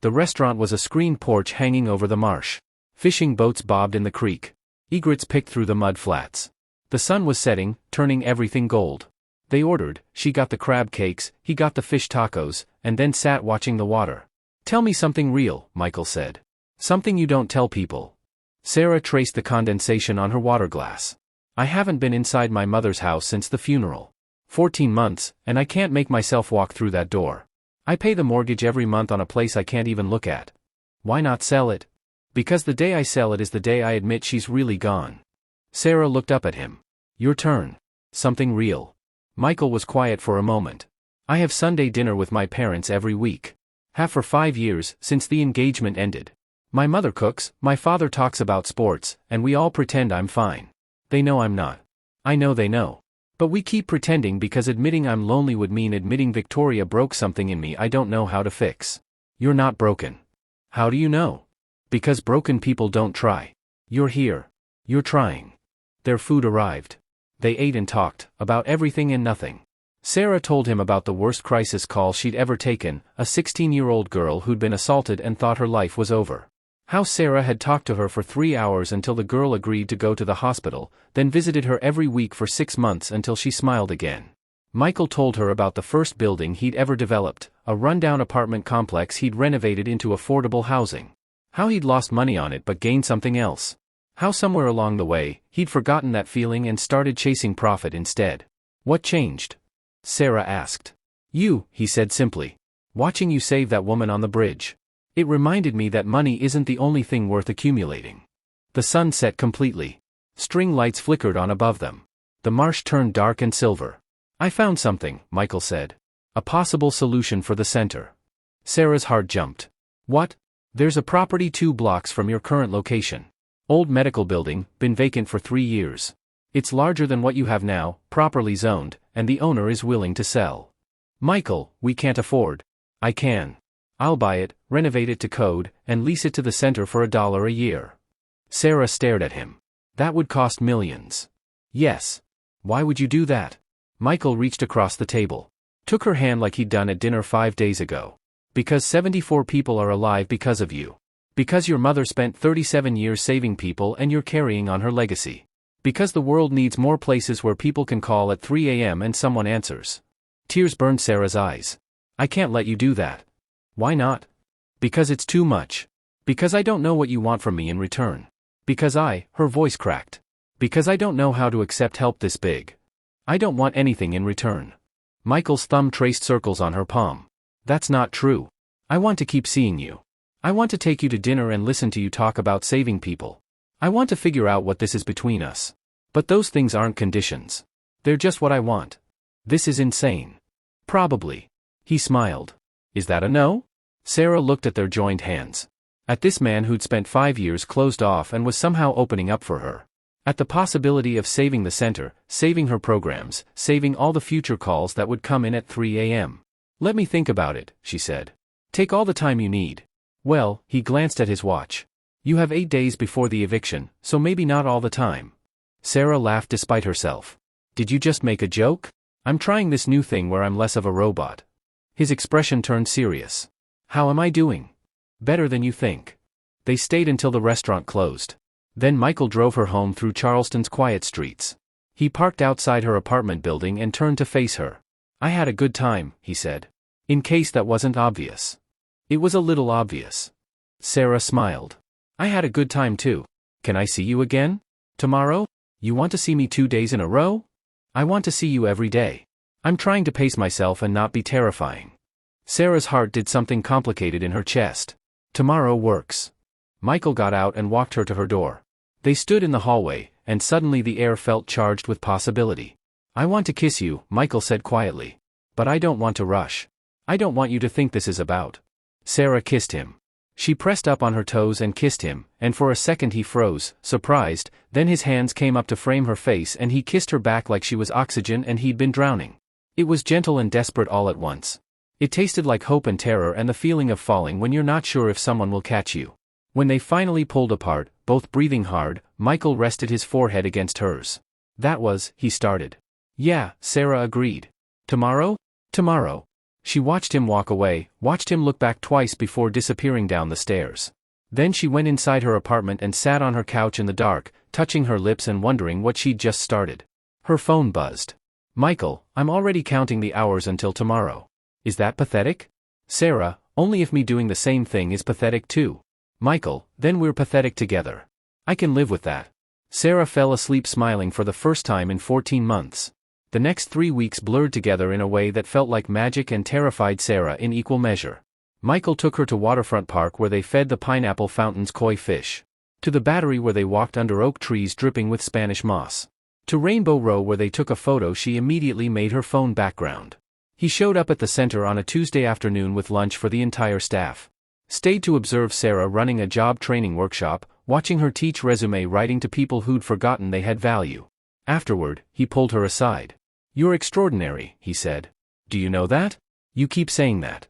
The restaurant was a screened porch hanging over the marsh. Fishing boats bobbed in the creek. Egrets picked through the mud flats. The sun was setting, turning everything gold. They ordered, she got the crab cakes, he got the fish tacos, and then sat watching the water. Tell me something real, Michael said. Something you don't tell people. Sarah traced the condensation on her water glass. I haven't been inside my mother's house since the funeral. 14 months, and I can't make myself walk through that door. I pay the mortgage every month on a place I can't even look at. Why not sell it? Because the day I sell it is the day I admit she's really gone. Sarah looked up at him. Your turn. Something real. Michael was quiet for a moment. I have Sunday dinner with my parents every week. Have for 5 years, since the engagement ended. My mother cooks, my father talks about sports, and we all pretend I'm fine. They know I'm not. I know they know. But we keep pretending because admitting I'm lonely would mean admitting Victoria broke something in me I don't know how to fix. You're not broken. How do you know? Because broken people don't try. You're here. You're trying. Their food arrived. They ate and talked, about everything and nothing. Sarah told him about the worst crisis call she'd ever taken, a 16-year-old girl who'd been assaulted and thought her life was over. How Sarah had talked to her for 3 hours until the girl agreed to go to the hospital, then visited her every week for 6 months until she smiled again. Michael told her about the first building he'd ever developed, a rundown apartment complex he'd renovated into affordable housing. How he'd lost money on it but gained something else. How somewhere along the way, he'd forgotten that feeling and started chasing profit instead. What changed? Sarah asked. You, he said simply. Watching you save that woman on the bridge. It reminded me that money isn't the only thing worth accumulating. The sun set completely. String lights flickered on above them. The marsh turned dark and silver. I found something, Michael said. A possible solution for the center. Sarah's heart jumped. What? There's a property 2 blocks from your current location. Old medical building, been vacant for 3 years. It's larger than what you have now, properly zoned, and the owner is willing to sell. Michael, we can't afford. I can. I'll buy it, renovate it to code, and lease it to the center for $1 a year. Sarah stared at him. That would cost millions. Yes. Why would you do that? Michael reached across the table. Took her hand like he'd done at dinner 5 days ago. Because 74 people are alive because of you. Because your mother spent 37 years saving people and you're carrying on her legacy. Because the world needs more places where people can call at 3 a.m. and someone answers. Tears burned Sarah's eyes. I can't let you do that. Why not? Because it's too much. Because I don't know what you want from me in return. Because her voice cracked. Because I don't know how to accept help this big. I don't want anything in return. Michael's thumb traced circles on her palm. That's not true. I want to keep seeing you. I want to take you to dinner and listen to you talk about saving people. I want to figure out what this is between us. But those things aren't conditions. They're just what I want. This is insane. Probably. He smiled. Is that a no? Sarah looked at their joined hands. At this man who'd spent 5 years closed off and was somehow opening up for her. At the possibility of saving the center, saving her programs, saving all the future calls that would come in at 3 a.m. Let me think about it, she said. Take all the time you need. Well, he glanced at his watch. You have 8 days before the eviction, so maybe not all the time. Sarah laughed despite herself. Did you just make a joke? I'm trying this new thing where I'm less of a robot. His expression turned serious. How am I doing? Better than you think. They stayed until the restaurant closed. Then Michael drove her home through Charleston's quiet streets. He parked outside her apartment building and turned to face her. I had a good time, he said. In case that wasn't obvious. It was a little obvious. Sarah smiled. I had a good time too. Can I see you again? Tomorrow? You want to see me 2 days in a row? I want to see you every day. I'm trying to pace myself and not be terrifying. Sarah's heart did something complicated in her chest. Tomorrow works. Michael got out and walked her to her door. They stood in the hallway, and suddenly the air felt charged with possibility. I want to kiss you, Michael said quietly. But I don't want to rush. I don't want you to think this is about. Sarah kissed him. She pressed up on her toes and kissed him, and for a second he froze, surprised, then his hands came up to frame her face and he kissed her back like she was oxygen and he'd been drowning. It was gentle and desperate all at once. It tasted like hope and terror and the feeling of falling when you're not sure if someone will catch you. When they finally pulled apart, both breathing hard, Michael rested his forehead against hers. That was, he started. Yeah, Sarah agreed. Tomorrow? Tomorrow. She watched him walk away, watched him look back twice before disappearing down the stairs. Then she went inside her apartment and sat on her couch in the dark, touching her lips and wondering what she'd just started. Her phone buzzed. Michael, I'm already counting the hours until tomorrow. Is that pathetic? Sarah, only if me doing the same thing is pathetic too. Michael, then we're pathetic together. I can live with that. Sarah fell asleep smiling for the first time in 14 months. The next 3 weeks blurred together in a way that felt like magic and terrified Sarah in equal measure. Michael took her to Waterfront Park where they fed the Pineapple Fountain's koi fish. To the Battery where they walked under oak trees dripping with Spanish moss. To Rainbow Row where they took a photo she immediately made her phone background. He showed up at the center on a Tuesday afternoon with lunch for the entire staff. Stayed to observe Sarah running a job training workshop, watching her teach resume writing to people who'd forgotten they had value. Afterward, he pulled her aside. You're extraordinary, he said. Do you know that? You keep saying that.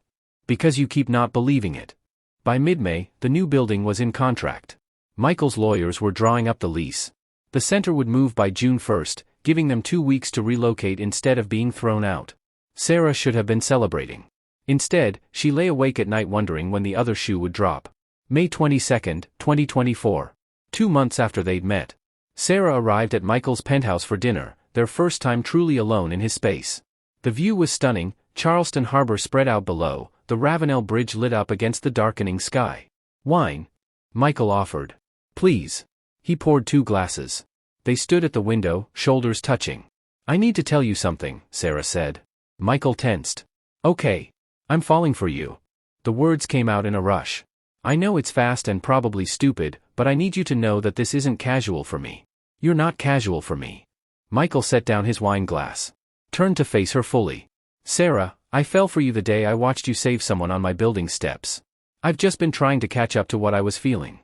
Because you keep not believing it. By mid-May, the new building was in contract. Michael's lawyers were drawing up the lease. The center would move by June 1st, giving them 2 weeks to relocate instead of being thrown out. Sarah should have been celebrating. Instead, she lay awake at night wondering when the other shoe would drop. May 22, 2024. 2 months after they'd met. Sarah arrived at Michael's penthouse for dinner, their first time truly alone in his space. The view was stunning, Charleston Harbor spread out below, the Ravenel Bridge lit up against the darkening sky. Wine? Michael offered. Please. He poured 2 glasses. They stood at the window, shoulders touching. I need to tell you something, Sarah said. Michael tensed. Okay. I'm falling for you. The words came out in a rush. I know it's fast and probably stupid, but I need you to know that this isn't casual for me. You're not casual for me. Michael set down his wine glass. Turned to face her fully. Sarah, I fell for you the day I watched you save someone on my building steps. I've just been trying to catch up to what I was feeling.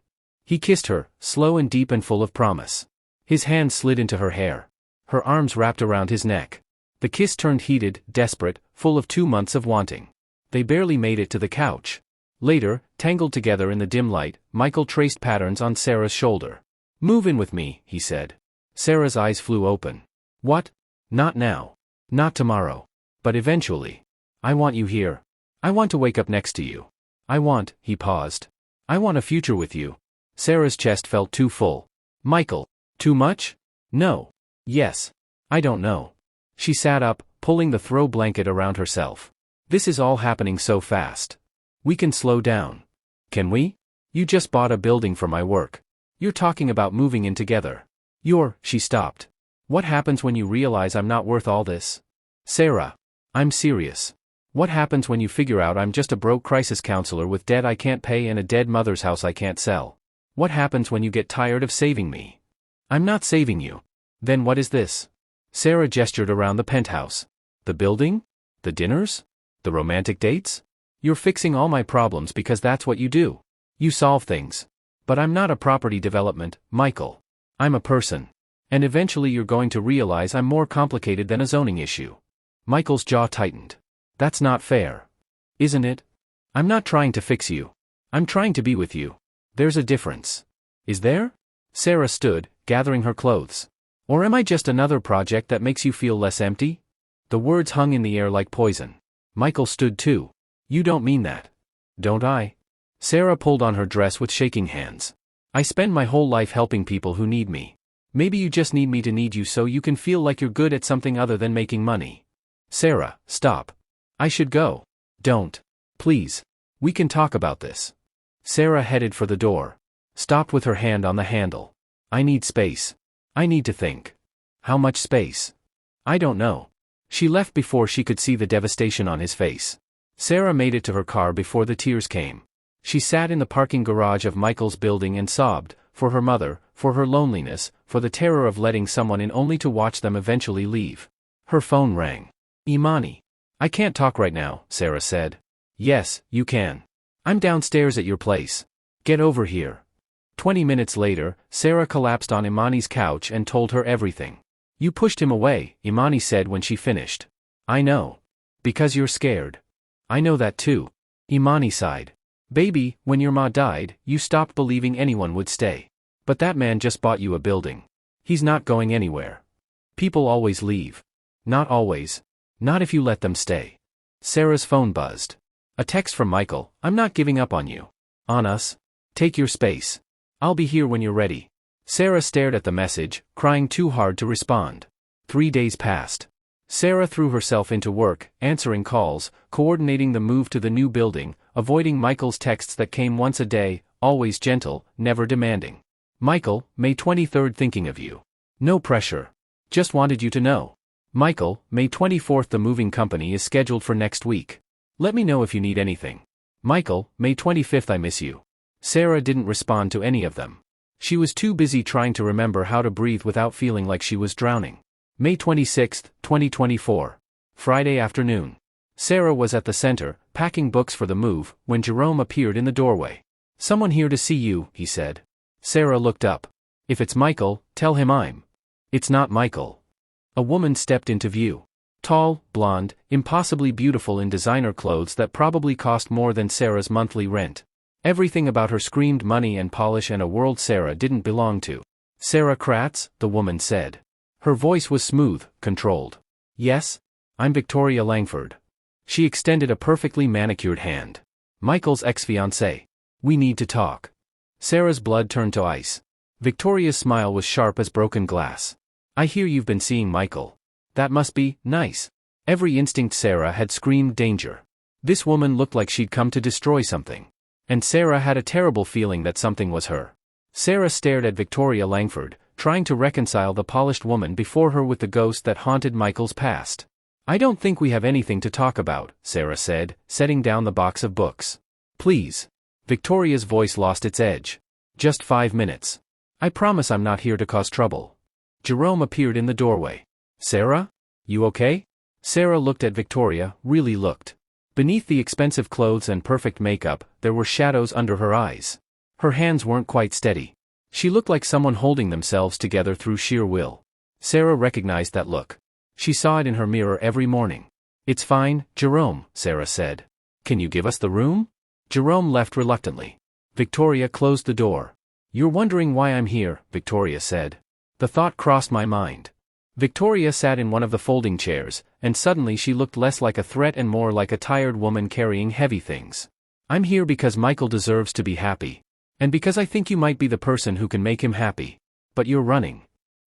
He kissed her, slow and deep and full of promise. His hand slid into her hair. Her arms wrapped around his neck. The kiss turned heated, desperate, full of 2 months of wanting. They barely made it to the couch. Later, tangled together in the dim light, Michael traced patterns on Sarah's shoulder. Move in with me, he said. Sarah's eyes flew open. What? Not now. Not tomorrow. But eventually. I want you here. I want to wake up next to you. I want, he paused. I want a future with you. Sarah's chest felt too full. Michael. Too much? No. Yes. I don't know. She sat up, pulling the throw blanket around herself. This is all happening so fast. We can slow down. Can we? You just bought a building for my work. You're talking about moving in together. She stopped. What happens when you realize I'm not worth all this? Sarah. I'm serious. What happens when you figure out I'm just a broke crisis counselor with debt I can't pay and a dead mother's house I can't sell? What happens when you get tired of saving me? I'm not saving you. Then what is this? Sarah gestured around the penthouse. The building? The dinners? The romantic dates? You're fixing all my problems because that's what you do. You solve things. But I'm not a property development, Michael. I'm a person. And eventually you're going to realize I'm more complicated than a zoning issue. Michael's jaw tightened. That's not fair. Isn't it? I'm not trying to fix you. I'm trying to be with you. There's a difference. Is there? Sarah stood, gathering her clothes. Or am I just another project that makes you feel less empty? The words hung in the air like poison. Michael stood too. You don't mean that. Don't I? Sarah pulled on her dress with shaking hands. I spend my whole life helping people who need me. Maybe you just need me to need you so you can feel like you're good at something other than making money. Sarah, stop. I should go. Don't. Please. We can talk about this. Sarah headed for the door. Stopped with her hand on the handle. I need space. I need to think. How much space? I don't know. She left before she could see the devastation on his face. Sarah made it to her car before the tears came. She sat in the parking garage of Michael's building and sobbed, for her mother, for her loneliness, for the terror of letting someone in only to watch them eventually leave. Her phone rang. Imani. I can't talk right now, Sarah said. Yes, you can. I'm downstairs at your place. Get over here. 20 minutes later, Sarah collapsed on Imani's couch and told her everything. You pushed him away, Imani said when she finished. I know. Because you're scared. I know that too. Imani sighed. Baby, when your ma died, you stopped believing anyone would stay. But that man just bought you a building. He's not going anywhere. People always leave. Not always. Not if you let them stay. Sarah's phone buzzed. A text from Michael. I'm not giving up on you. On us. Take your space. I'll be here when you're ready. Sarah stared at the message, crying too hard to respond. 3 days passed. Sarah threw herself into work, answering calls, coordinating the move to the new building, avoiding Michael's texts that came once a day, always gentle, never demanding. Michael, May 23rd, thinking of you. No pressure. Just wanted you to know. Michael, May 24th, the moving company is scheduled for next week. Let me know if you need anything. Michael, May 25th, I miss you. Sarah didn't respond to any of them. She was too busy trying to remember how to breathe without feeling like she was drowning. May 26, 2024. Friday afternoon. Sarah was at the center, packing books for the move, when Jerome appeared in the doorway. Someone here to see you, he said. Sarah looked up. If it's Michael, tell him I'm. It's not Michael. A woman stepped into view. Tall, blonde, impossibly beautiful in designer clothes that probably cost more than Sarah's monthly rent. Everything about her screamed money and polish and a world Sarah didn't belong to. Sarah Kratz, the woman said. Her voice was smooth, controlled. Yes? I'm Victoria Langford. She extended a perfectly manicured hand. Michael's ex-fiancée. We need to talk. Sarah's blood turned to ice. Victoria's smile was sharp as broken glass. I hear you've been seeing Michael. That must be nice. Every instinct Sarah had screamed danger. This woman looked like she'd come to destroy something. And Sarah had a terrible feeling that something was her. Sarah stared at Victoria Langford, trying to reconcile the polished woman before her with the ghost that haunted Michael's past. I don't think we have anything to talk about, Sarah said, setting down the box of books. Please. Victoria's voice lost its edge. Just 5 minutes. I promise I'm not here to cause trouble. Jerome appeared in the doorway. Sarah? You okay? Sarah looked at Victoria, really looked. Beneath the expensive clothes and perfect makeup, there were shadows under her eyes. Her hands weren't quite steady. She looked like someone holding themselves together through sheer will. Sarah recognized that look. She saw it in her mirror every morning. It's fine, Jerome, Sarah said. Can you give us the room? Jerome left reluctantly. Victoria closed the door. You're wondering why I'm here, Victoria said. The thought crossed my mind. Victoria sat in one of the folding chairs, and suddenly she looked less like a threat and more like a tired woman carrying heavy things. I'm here because Michael deserves to be happy. And because I think you might be the person who can make him happy. But you're running.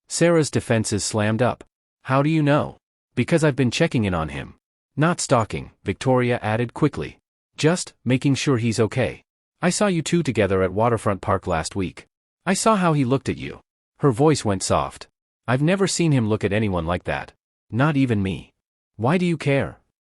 Sarah's defenses slammed up. How do you know? Because I've been checking in on him. Not stalking, Victoria added quickly. Just making sure he's okay. I saw you two together at Waterfront Park last week. I saw how he looked at you. Her voice went soft. I've never seen him look at anyone like that. Not even me. Why do you care?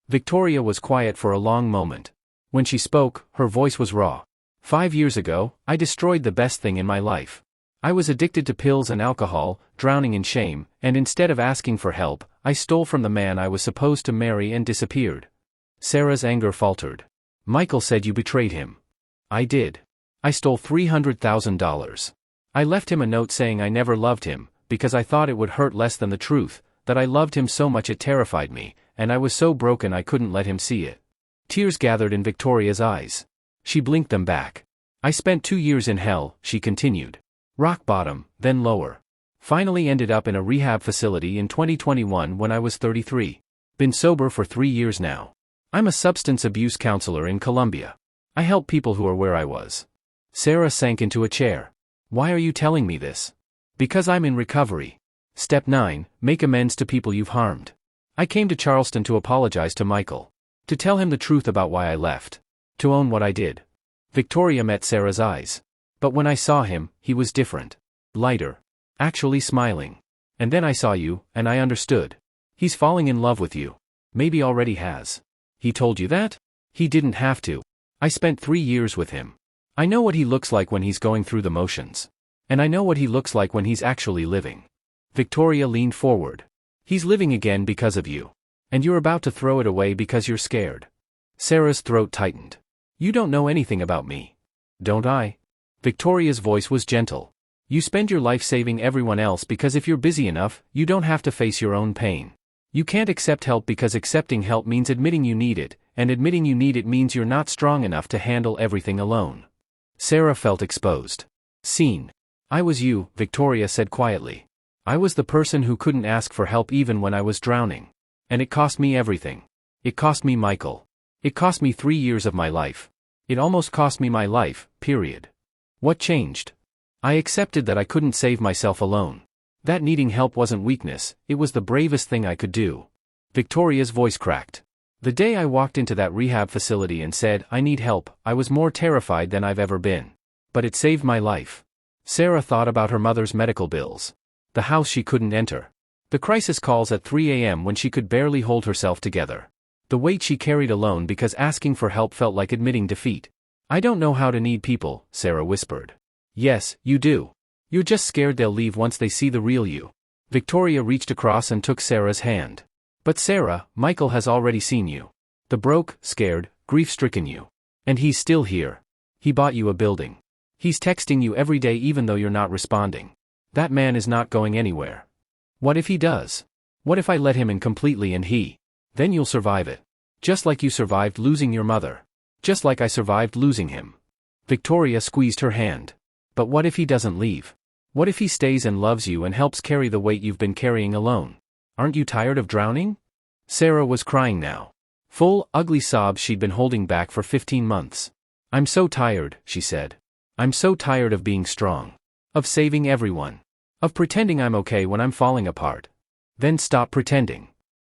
Victoria was quiet for a long moment. When she spoke, her voice was raw. 5 years ago, I destroyed the best thing in my life. I was addicted to pills and alcohol, drowning in shame, and instead of asking for help, I stole from the man I was supposed to marry and disappeared. Sarah's anger faltered. Michael said you betrayed him. I did. I stole $300,000. I left him a note saying I never loved him, because I thought it would hurt less than the truth, that I loved him so much it terrified me, and I was so broken I couldn't let him see it. Tears gathered in Victoria's eyes. She blinked them back. I spent 2 years in hell, she continued. Rock bottom, then lower. Finally ended up in a rehab facility in 2021 when I was 33. Been sober for 3 years now. I'm a substance abuse counselor in Colombia. I help people who are where I was. Sarah sank into a chair. Why are you telling me this? Because I'm in recovery. Step 9, make amends to people you've harmed. I came to Charleston to apologize to Michael. To tell him the truth about why I left. To own what I did. Victoria met Sarah's eyes. But when I saw him, he was different. Lighter. Actually smiling. And then I saw you, and I understood. He's falling in love with you. Maybe already has. He told you that? He didn't have to. I spent 3 years with him. I know what he looks like when he's going through the motions. And I know what he looks like when he's actually living. Victoria leaned forward. He's living again because of you. And you're about to throw it away because you're scared. Sarah's throat tightened. You don't know anything about me. Don't I? Victoria's voice was gentle. You spend your life saving everyone else because if you're busy enough, you don't have to face your own pain. You can't accept help because accepting help means admitting you need it, and admitting you need it means you're not strong enough to handle everything alone. Sarah felt exposed. Seen. I was you, Victoria said quietly. I was the person who couldn't ask for help even when I was drowning. And it cost me everything. It cost me Michael. It cost me 3 years of my life. It almost cost me my life, period. What changed? I accepted that I couldn't save myself alone. That needing help wasn't weakness, it was the bravest thing I could do. Victoria's voice cracked. The day I walked into that rehab facility and said, I need help, I was more terrified than I've ever been. But it saved my life. Sarah thought about her mother's medical bills. The house she couldn't enter. The crisis calls at 3 a.m. when she could barely hold herself together. The weight she carried alone because asking for help felt like admitting defeat. I don't know how to need people, Sarah whispered. Yes, you do. You're just scared they'll leave once they see the real you. Victoria reached across and took Sarah's hand. But Sarah, Michael has already seen you. The broke, scared, grief-stricken you. And he's still here. He bought you a building. He's texting you every day even though you're not responding. That man is not going anywhere. What if he does? What if I let him in completely and he? Then you'll survive it. Just like you survived losing your mother. Just like I survived losing him. Victoria squeezed her hand. But what if he doesn't leave? What if he stays and loves you and helps carry the weight you've been carrying alone? Aren't you tired of drowning? Sarah was crying now. Full, ugly sobs she'd been holding back for 15 months. I'm so tired, she said. I'm so tired of being strong. Of saving everyone. Of pretending I'm okay when I'm falling apart. Then stop pretending.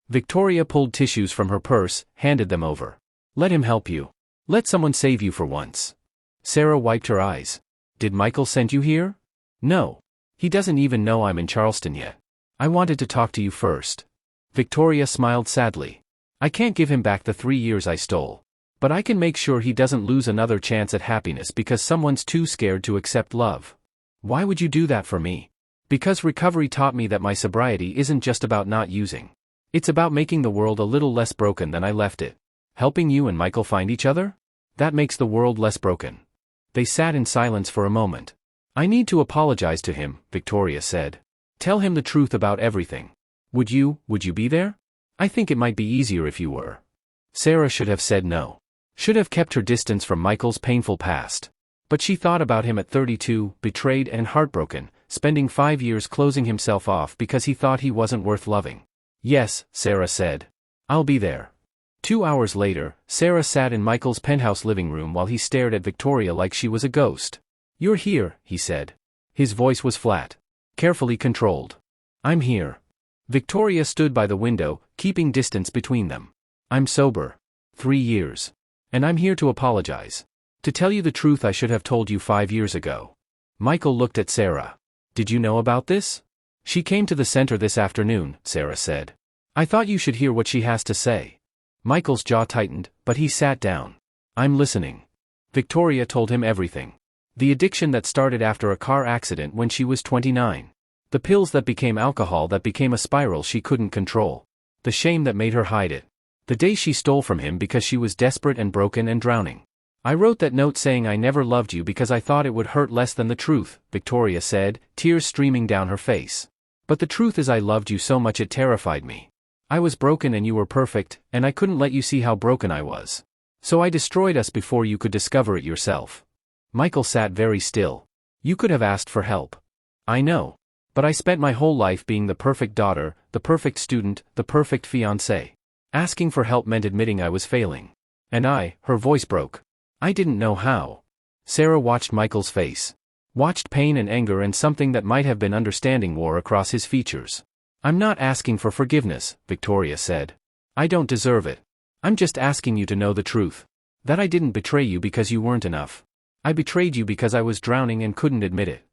Victoria pulled tissues from her purse, handed them over. Let him help you. Let someone save you for once. Sarah wiped her eyes. Did Michael send you here? No. He doesn't even know I'm in Charleston yet. I wanted to talk to you first. Victoria smiled sadly. I can't give him back the 3 years I stole. But I can make sure he doesn't lose another chance at happiness because someone's too scared to accept love. Why would you do that for me? Because recovery taught me that my sobriety isn't just about not using. It's about making the world a little less broken than I left it. Helping you and Michael find each other? That makes the world less broken. They sat in silence for a moment. I need to apologize to him, Victoria said. Tell him the truth about everything. Would you be there? I think it might be easier if you were. Sarah should have said no. Should have kept her distance from Michael's painful past. But she thought about him at 32, betrayed and heartbroken, spending 5 years closing himself off because he thought he wasn't worth loving. Yes, Sarah said. I'll be there. 2 hours later, Sarah sat in Michael's penthouse living room while he stared at Victoria like she was a ghost. You're here, he said. His voice was flat. Carefully controlled. I'm here. Victoria stood by the window, keeping distance between them. I'm sober. 3 years. And I'm here to apologize. To tell you the truth I should have told you 5 years ago. Michael looked at Sarah. Did you know about this? She came to the center this afternoon, Sarah said. I thought you should hear what she has to say. Michael's jaw tightened, but he sat down. I'm listening. Victoria told him everything. The addiction that started after a car accident when she was 29. The pills that became alcohol that became a spiral she couldn't control. The shame that made her hide it. The day she stole from him because she was desperate and broken and drowning. I wrote that note saying I never loved you because I thought it would hurt less than the truth, Victoria said, tears streaming down her face. But the truth is I loved you so much it terrified me. I was broken and you were perfect, and I couldn't let you see how broken I was. So I destroyed us before you could discover it yourself. Michael sat very still. You could have asked for help. I know. But I spent my whole life being the perfect daughter, the perfect student, the perfect fiancée. Asking for help meant admitting I was failing. And her voice broke. I didn't know how. Sarah watched Michael's face. Watched pain and anger, and something that might have been understanding wore across his features. I'm not asking for forgiveness, Victoria said. I don't deserve it. I'm just asking you to know the truth. That I didn't betray you because you weren't enough. I betrayed you because I was drowning and couldn't admit it.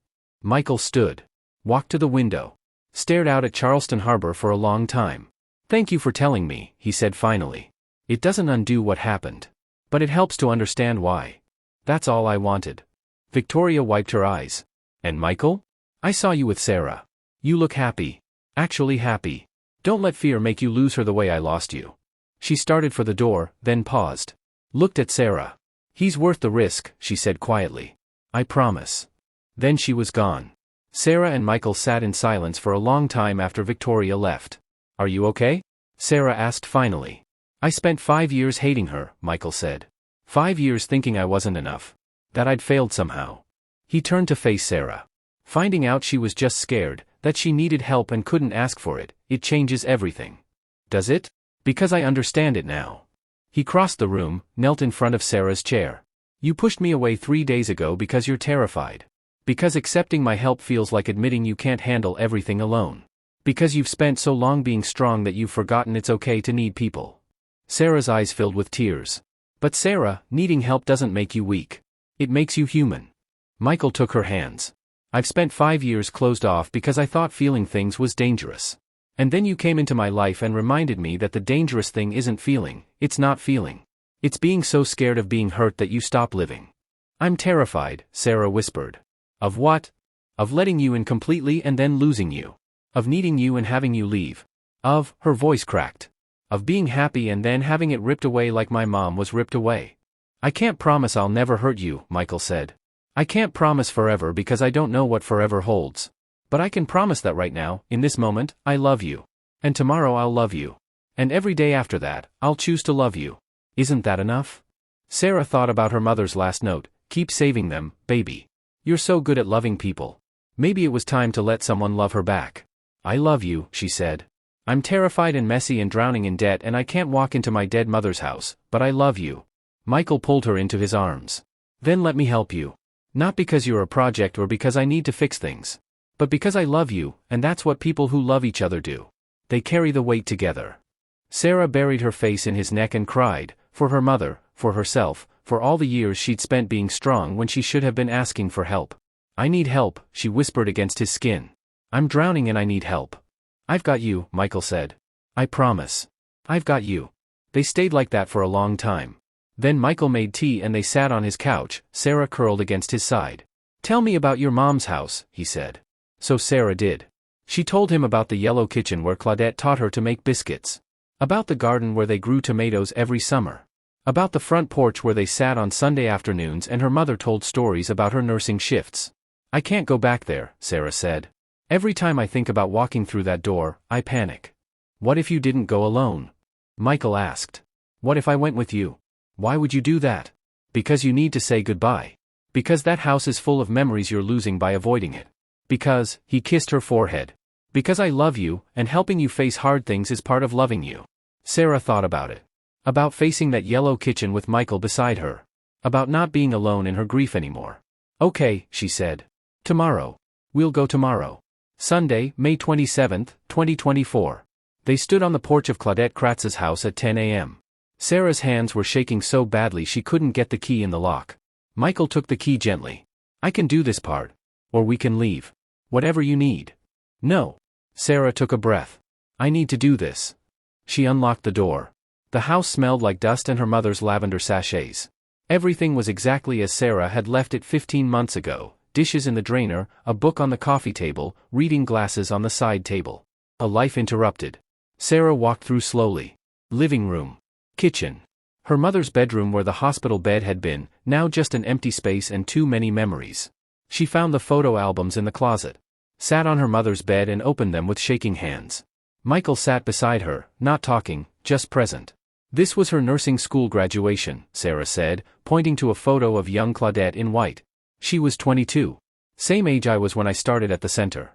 Michael stood. Walked to the window. Stared out at Charleston Harbor for a long time. Thank you for telling me, he said finally. It doesn't undo what happened. But it helps to understand why. That's all I wanted. Victoria wiped her eyes. And Michael? I saw you with Sarah. You look happy. Actually happy. Don't let fear make you lose her the way I lost you. She started for the door, then paused. Looked at Sarah. He's worth the risk, she said quietly. I promise. Then she was gone. Sarah and Michael sat in silence for a long time after Victoria left. Are you okay? Sarah asked finally. I spent 5 years hating her, Michael said. 5 years thinking I wasn't enough. That I'd failed somehow. He turned to face Sarah. Finding out she was just scared, that she needed help and couldn't ask for it, it changes everything. Does it? Because I understand it now. He crossed the room, knelt in front of Sarah's chair. You pushed me away 3 days ago because you're terrified. Because accepting my help feels like admitting you can't handle everything alone. Because you've spent so long being strong that you've forgotten it's okay to need people. Sarah's eyes filled with tears. But Sarah, needing help doesn't make you weak. It makes you human. Michael took her hands. I've spent 5 years closed off because I thought feeling things was dangerous. And then you came into my life and reminded me that the dangerous thing isn't feeling, it's not feeling. It's being so scared of being hurt that you stop living. I'm terrified, Sarah whispered. Of what? Of letting you in completely and then losing you. Of needing you and having you leave. Her voice cracked. Of being happy and then having it ripped away like my mom was ripped away. I can't promise I'll never hurt you, Michael said. I can't promise forever because I don't know what forever holds. But I can promise that right now, in this moment, I love you. And tomorrow I'll love you. And every day after that, I'll choose to love you. Isn't that enough? Sarah thought about her mother's last note, keep saving them, baby. You're so good at loving people. Maybe it was time to let someone love her back. I love you, she said. I'm terrified and messy and drowning in debt and I can't walk into my dead mother's house, but I love you. Michael pulled her into his arms. Then let me help you. Not because you're a project or because I need to fix things. But because I love you, and that's what people who love each other do. They carry the weight together. Sarah buried her face in his neck and cried, for her mother, for herself, for all the years she'd spent being strong when she should have been asking for help. I need help, she whispered against his skin. I'm drowning and I need help. I've got you, Michael said. I promise. I've got you. They stayed like that for a long time. Then Michael made tea and they sat on his couch, Sarah curled against his side. Tell me about your mom's house, he said. So Sarah did. She told him about the yellow kitchen where Claudette taught her to make biscuits. About the garden where they grew tomatoes every summer. About the front porch where they sat on Sunday afternoons and her mother told stories about her nursing shifts. I can't go back there, Sarah said. Every time I think about walking through that door, I panic. What if you didn't go alone? Michael asked. What if I went with you? Why would you do that? Because you need to say goodbye. Because that house is full of memories you're losing by avoiding it. Because, he kissed her forehead. Because I love you, and helping you face hard things is part of loving you. Sarah thought about it. About facing that yellow kitchen with Michael beside her. About not being alone in her grief anymore. Okay, she said. Tomorrow. We'll go tomorrow. Sunday, May 27, 2024. They stood on the porch of Claudette Kratz's house at 10 a.m. Sarah's hands were shaking so badly she couldn't get the key in the lock. Michael took the key gently. I can do this part. Or we can leave. Whatever you need. No. Sarah took a breath. I need to do this. She unlocked the door. The house smelled like dust and her mother's lavender sachets. Everything was exactly as Sarah had left it 15 months ago. Dishes in the drainer, a book on the coffee table, reading glasses on the side table. A life interrupted. Sarah walked through slowly. Living room. Kitchen. Her mother's bedroom where the hospital bed had been, now just an empty space and too many memories. She found the photo albums in the closet. Sat on her mother's bed and opened them with shaking hands. Michael sat beside her, not talking, just present. This was her nursing school graduation, Sarah said, pointing to a photo of young Claudette in white. She was 22. Same age I was when I started at the center.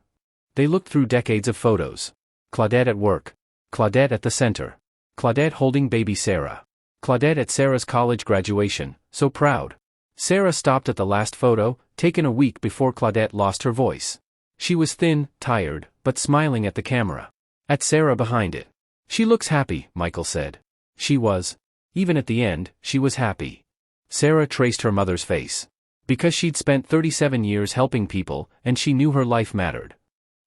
They looked through decades of photos. Claudette at work. Claudette at the center. Claudette holding baby Sarah. Claudette at Sarah's college graduation, so proud. Sarah stopped at the last photo, taken a week before Claudette lost her voice. She was thin, tired, but smiling at the camera. At Sarah behind it. She looks happy, Michael said. She was. Even at the end, she was happy. Sarah traced her mother's face. Because she'd spent 37 years helping people, and she knew her life mattered.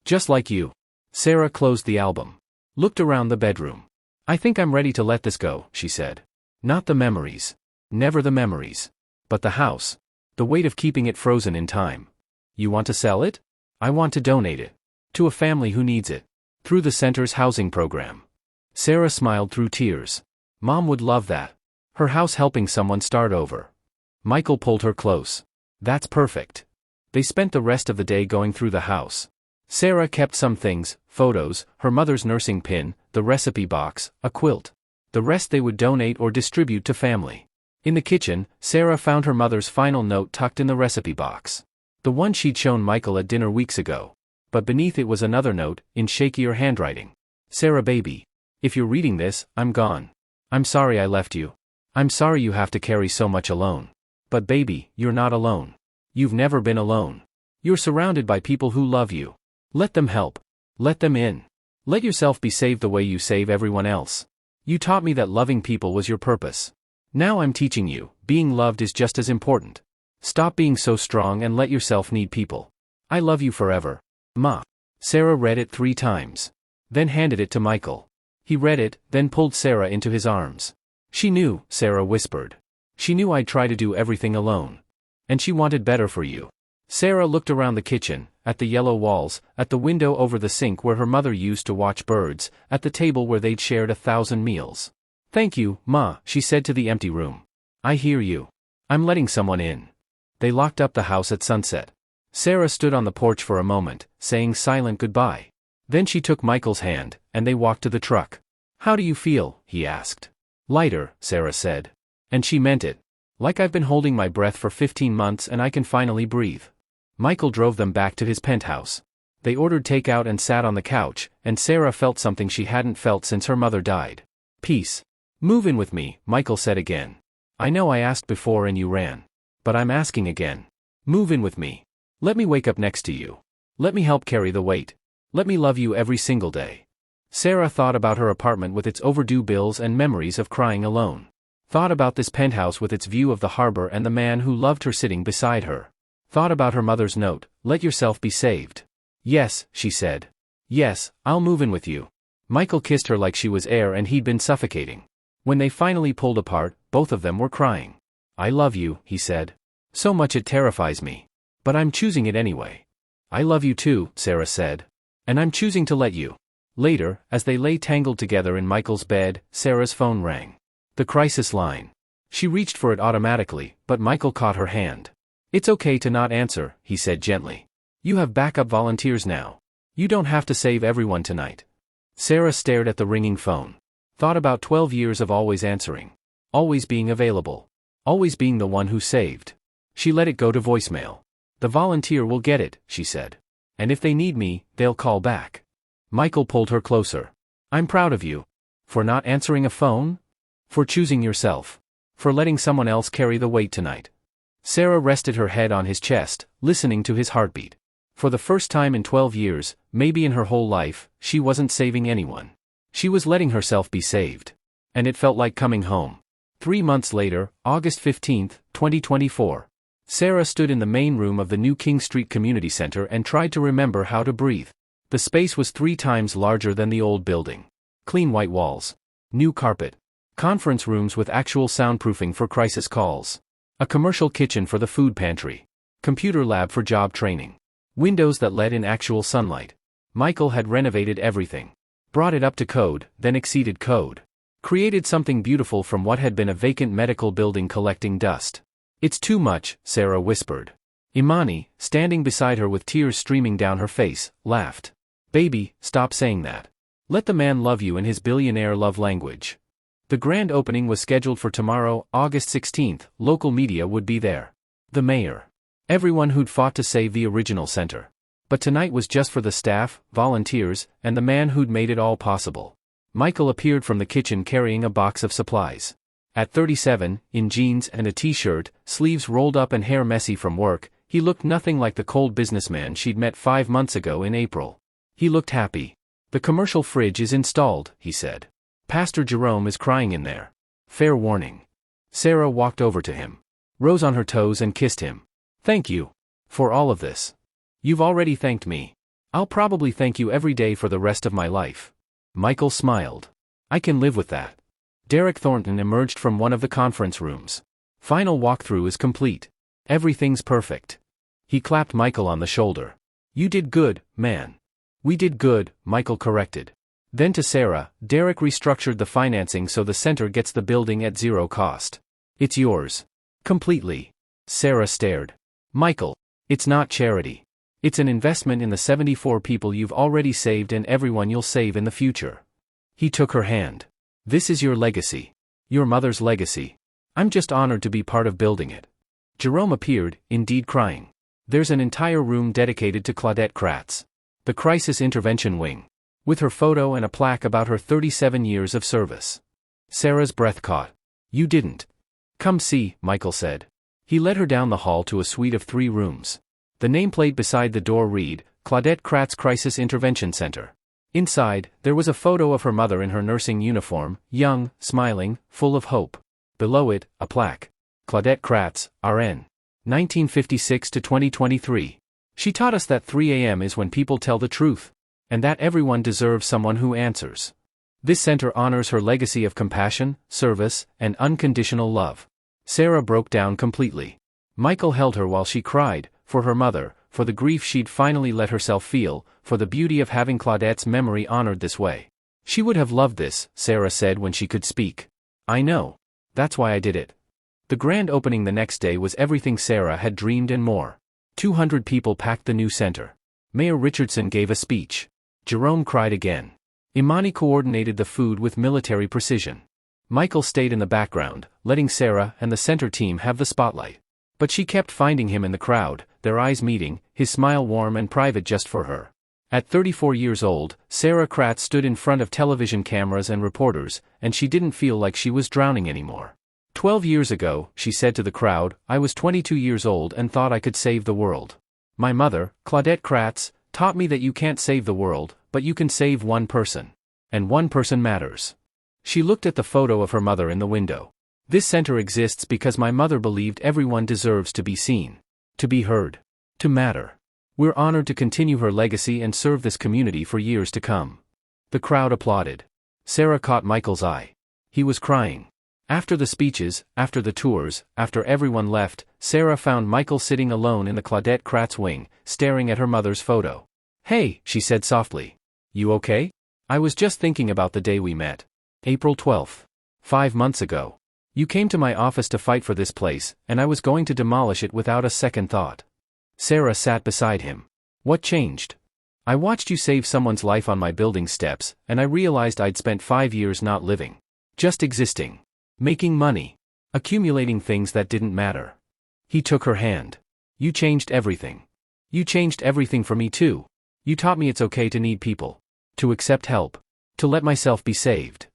Just like you. Sarah closed the album. Looked around the bedroom. I think I'm ready to let this go, she said. Not the memories. Never the memories. But the house. The weight of keeping it frozen in time. You want to sell it? I want to donate it. To a family who needs it. Through the center's housing program. Sarah smiled through tears. Mom would love that. Her house helping someone start over. Michael pulled her close. That's perfect. They spent the rest of the day going through the house. Sarah kept some things, photos, her mother's nursing pin, the recipe box, a quilt. The rest they would donate or distribute to family. In the kitchen, Sarah found her mother's final note tucked in the recipe box. The one she'd shown Michael at dinner weeks ago. But beneath it was another note, in shakier handwriting. Sarah baby. If you're reading this, I'm gone. I'm sorry I left you. I'm sorry you have to carry so much alone. But baby, you're not alone. You've never been alone. You're surrounded by people who love you. Let them help. Let them in. Let yourself be saved the way you save everyone else. You taught me that loving people was your purpose. Now I'm teaching you, being loved is just as important. Stop being so strong and let yourself need people. I love you forever. Ma. Sarah read it 3 times. Then handed it to Michael. He read it, then pulled Sarah into his arms. She knew, Sarah whispered. She knew I'd try to do everything alone. And she wanted better for you. Sarah looked around the kitchen, at the yellow walls, at the window over the sink where her mother used to watch birds, at the table where they'd shared 1,000 meals. Thank you, Ma, she said to the empty room. I hear you. I'm letting someone in. They locked up the house at sunset. Sarah stood on the porch for a moment, saying silent goodbye. Then she took Michael's hand, and they walked to the truck. How do you feel? He asked. Lighter, Sarah said. And she meant it. Like I've been holding my breath for 15 months and I can finally breathe. Michael drove them back to his penthouse. They ordered takeout and sat on the couch, and Sarah felt something she hadn't felt since her mother died. Peace. Move in with me, Michael said again. I know I asked before and you ran. But I'm asking again. Move in with me. Let me wake up next to you. Let me help carry the weight. Let me love you every single day. Sarah thought about her apartment with its overdue bills and memories of crying alone. Thought about this penthouse with its view of the harbor and the man who loved her sitting beside her. Thought about her mother's note, let yourself be saved. Yes, she said. Yes, I'll move in with you. Michael kissed her like she was air and he'd been suffocating. When they finally pulled apart, both of them were crying. I love you, he said. So much it terrifies me. But I'm choosing it anyway. I love you too, Sarah said. And I'm choosing to let you. Later, as they lay tangled together in Michael's bed, Sarah's phone rang. The crisis line. She reached for it automatically, but Michael caught her hand. It's okay to not answer, he said gently. You have backup volunteers now. You don't have to save everyone tonight. Sarah stared at the ringing phone. Thought about 12 years of always answering. Always being available. Always being the one who saved. She let it go to voicemail. The volunteer will get it, she said. And if they need me, they'll call back. Michael pulled her closer. I'm proud of you. For not answering a phone? For choosing yourself. For letting someone else carry the weight tonight. Sarah rested her head on his chest, listening to his heartbeat. For the first time in 12 years, maybe in her whole life, she wasn't saving anyone. She was letting herself be saved. And it felt like coming home. 3 months later, August 15, 2024. Sarah stood in the main room of the new King Street Community Center and tried to remember how to breathe. The space was 3 times larger than the old building. Clean white walls. New carpet. Conference rooms with actual soundproofing for crisis calls. A commercial kitchen for the food pantry. Computer lab for job training. Windows that let in actual sunlight. Michael had renovated everything. Brought it up to code, then exceeded code. Created something beautiful from what had been a vacant medical building collecting dust. It's too much, Sarah whispered. Imani, standing beside her with tears streaming down her face, laughed. Baby, stop saying that. Let the man love you in his billionaire love language. The grand opening was scheduled for tomorrow, August 16th. Local media would be there. The mayor. Everyone who'd fought to save the original center. But tonight was just for the staff, volunteers, and the man who'd made it all possible. Michael appeared from the kitchen carrying a box of supplies. At 37, in jeans and a t-shirt, sleeves rolled up and hair messy from work, he looked nothing like the cold businessman she'd met 5 months ago in April. He looked happy. "The commercial fridge is installed," he said. "Pastor Jerome is crying in there. Fair warning." Sarah walked over to him, rose on her toes and kissed him. "Thank you. For all of this. You've already thanked me. I'll probably thank you every day for the rest of my life." Michael smiled. "I can live with that." Derek Thornton emerged from one of the conference rooms. "Final walkthrough is complete. Everything's perfect." He clapped Michael on the shoulder. "You did good, man." "We did good," Michael corrected. Then to Sarah, "Derek restructured the financing so the center gets the building at zero cost. It's yours. Completely." Sarah stared. "Michael, it's not charity. It's an investment in the 74 people you've already saved and everyone you'll save in the future." He took her hand. "This is your legacy. Your mother's legacy. I'm just honored to be part of building it." Jerome appeared, indeed crying. There's an entire room dedicated to Claudette Kratz. The Crisis Intervention Wing. With her photo and a plaque about her 37 years of service. Sarah's breath caught. "You didn't." "Come see," Michael said. He led her down the hall to a suite of 3 rooms. The nameplate beside the door read, Claudette Kratz Crisis Intervention Center. Inside, there was a photo of her mother in her nursing uniform, young, smiling, full of hope. Below it, a plaque. Claudette Kratz, RN. 1956 to 2023. She taught us that 3 a.m. is when people tell the truth. And that everyone deserves someone who answers. This center honors her legacy of compassion, service, and unconditional love. Sarah broke down completely. Michael held her while she cried, for her mother, for the grief she'd finally let herself feel, for the beauty of having Claudette's memory honored this way. "She would have loved this," Sarah said when she could speak. "I know. That's why I did it." The grand opening the next day was everything Sarah had dreamed and more. 200 people packed the new center. Mayor Richardson gave a speech. Jerome cried again. Imani coordinated the food with military precision. Michael stayed in the background, letting Sarah and the center team have the spotlight. But she kept finding him in the crowd, their eyes meeting, his smile warm and private just for her. At 34 years old, Sarah Kratz stood in front of television cameras and reporters, and she didn't feel like she was drowning anymore. 12 years ago, she said to the crowd, I was 22 years old and thought I could save the world. My mother, Claudette Kratz, taught me that you can't save the world, but you can save one person. And one person matters. She looked at the photo of her mother in the window. This center exists because my mother believed everyone deserves to be seen, to be heard, to matter. We're honored to continue her legacy and serve this community for years to come. The crowd applauded. Sarah caught Michael's eye. He was crying. After the speeches, after the tours, after everyone left, Sarah found Michael sitting alone in the Claudette Kratz wing, staring at her mother's photo. Hey, she said softly. You okay? I was just thinking about the day we met. April 12th. 5 months ago. You came to my office to fight for this place, and I was going to demolish it without a second thought. Sarah sat beside him. What changed? I watched you save someone's life on my building steps, and I realized I'd spent 5 years not living. Just existing. Making money. Accumulating things that didn't matter. He took her hand. You changed everything. You changed everything for me too. You taught me it's okay to need people. To accept help. To let myself be saved.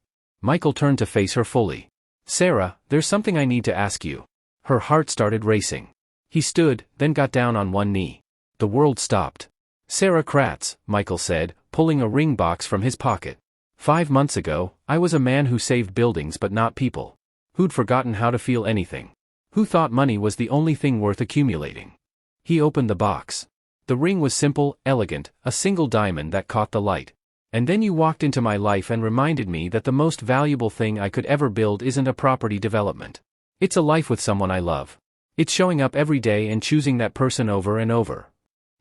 Michael turned to face her fully. Sarah, there's something I need to ask you. Her heart started racing. He stood, then got down on one knee. The world stopped. Sarah Kratz, Michael said, pulling a ring box from his pocket. 5 months ago, I was a man who saved buildings but not people. Who'd forgotten how to feel anything. Who thought money was the only thing worth accumulating. He opened the box. The ring was simple, elegant, a single diamond that caught the light. And then you walked into my life and reminded me that the most valuable thing I could ever build isn't a property development. It's a life with someone I love. It's showing up every day and choosing that person over and over.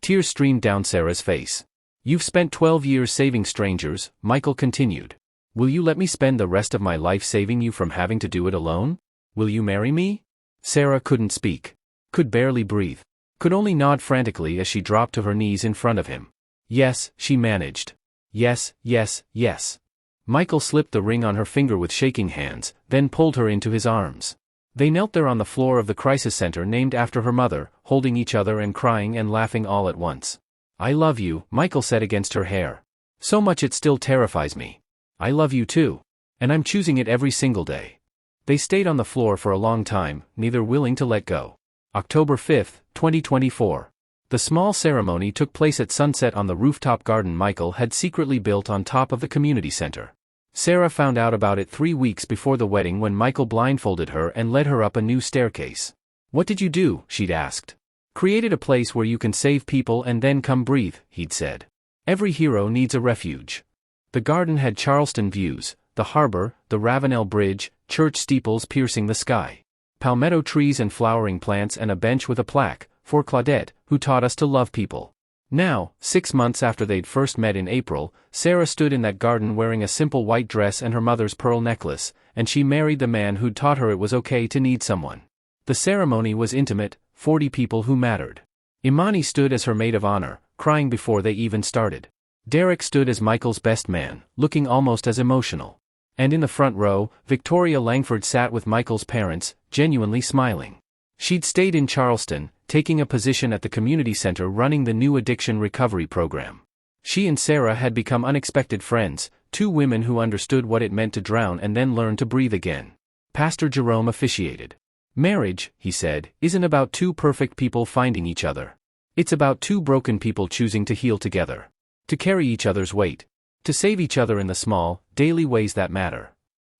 Tears streamed down Sarah's face. You've spent 12 years saving strangers, Michael continued. Will you let me spend the rest of my life saving you from having to do it alone? Will you marry me? Sarah couldn't speak. Could barely breathe. Could only nod frantically as she dropped to her knees in front of him. Yes, she managed. Yes, yes, yes. Michael slipped the ring on her finger with shaking hands, then pulled her into his arms. They knelt there on the floor of the crisis center named after her mother, holding each other and crying and laughing all at once. "I love you," Michael said against her hair. "So much it still terrifies me. I love you too. And I'm choosing it every single day." They stayed on the floor for a long time, neither willing to let go. October 5, 2024. The small ceremony took place at sunset on the rooftop garden Michael had secretly built on top of the community center. Sarah found out about it 3 weeks before the wedding when Michael blindfolded her and led her up a new staircase. "What did you do?" she'd asked. "Created a place where you can save people and then come breathe," he'd said. "Every hero needs a refuge." The garden had Charleston views, the harbor, the Ravenel Bridge, church steeples piercing the sky, palmetto trees and flowering plants, and a bench with a plaque, "For Claudette, who taught us to love people." Now, 6 months after they'd first met in April, Sarah stood in that garden wearing a simple white dress and her mother's pearl necklace, and she married the man who'd taught her it was okay to need someone. The ceremony was intimate, 40 people who mattered. Imani stood as her maid of honor, crying before they even started. Derek stood as Michael's best man, looking almost as emotional. And in the front row, Victoria Langford sat with Michael's parents, genuinely smiling. She'd stayed in Charleston, taking a position at the community center running the new addiction recovery program. She and Sarah had become unexpected friends, two women who understood what it meant to drown and then learn to breathe again. Pastor Jerome officiated. "Marriage," he said, "isn't about two perfect people finding each other. It's about two broken people choosing to heal together. To carry each other's weight. To save each other in the small, daily ways that matter."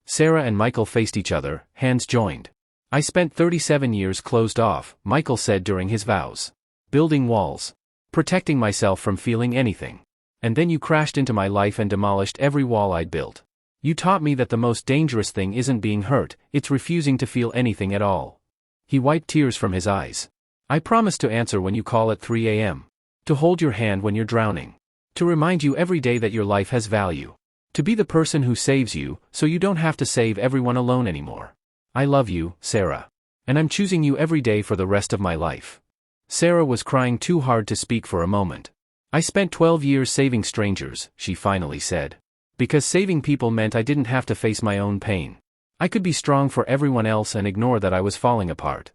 Sarah and Michael faced each other, hands joined. "I spent 37 years closed off," Michael said during his vows. "Building walls. Protecting myself from feeling anything. And then you crashed into my life and demolished every wall I'd built. You taught me that the most dangerous thing isn't being hurt, it's refusing to feel anything at all." He wiped tears from his eyes. "I promise to answer when you call at 3 a.m. To hold your hand when you're drowning. To remind you every day that your life has value. To be the person who saves you, so you don't have to save everyone alone anymore. I love you, Sarah. And I'm choosing you every day for the rest of my life." Sarah was crying too hard to speak for a moment. "I spent 12 years saving strangers," she finally said. "Because saving people meant I didn't have to face my own pain. I could be strong for everyone else and ignore that I was falling apart."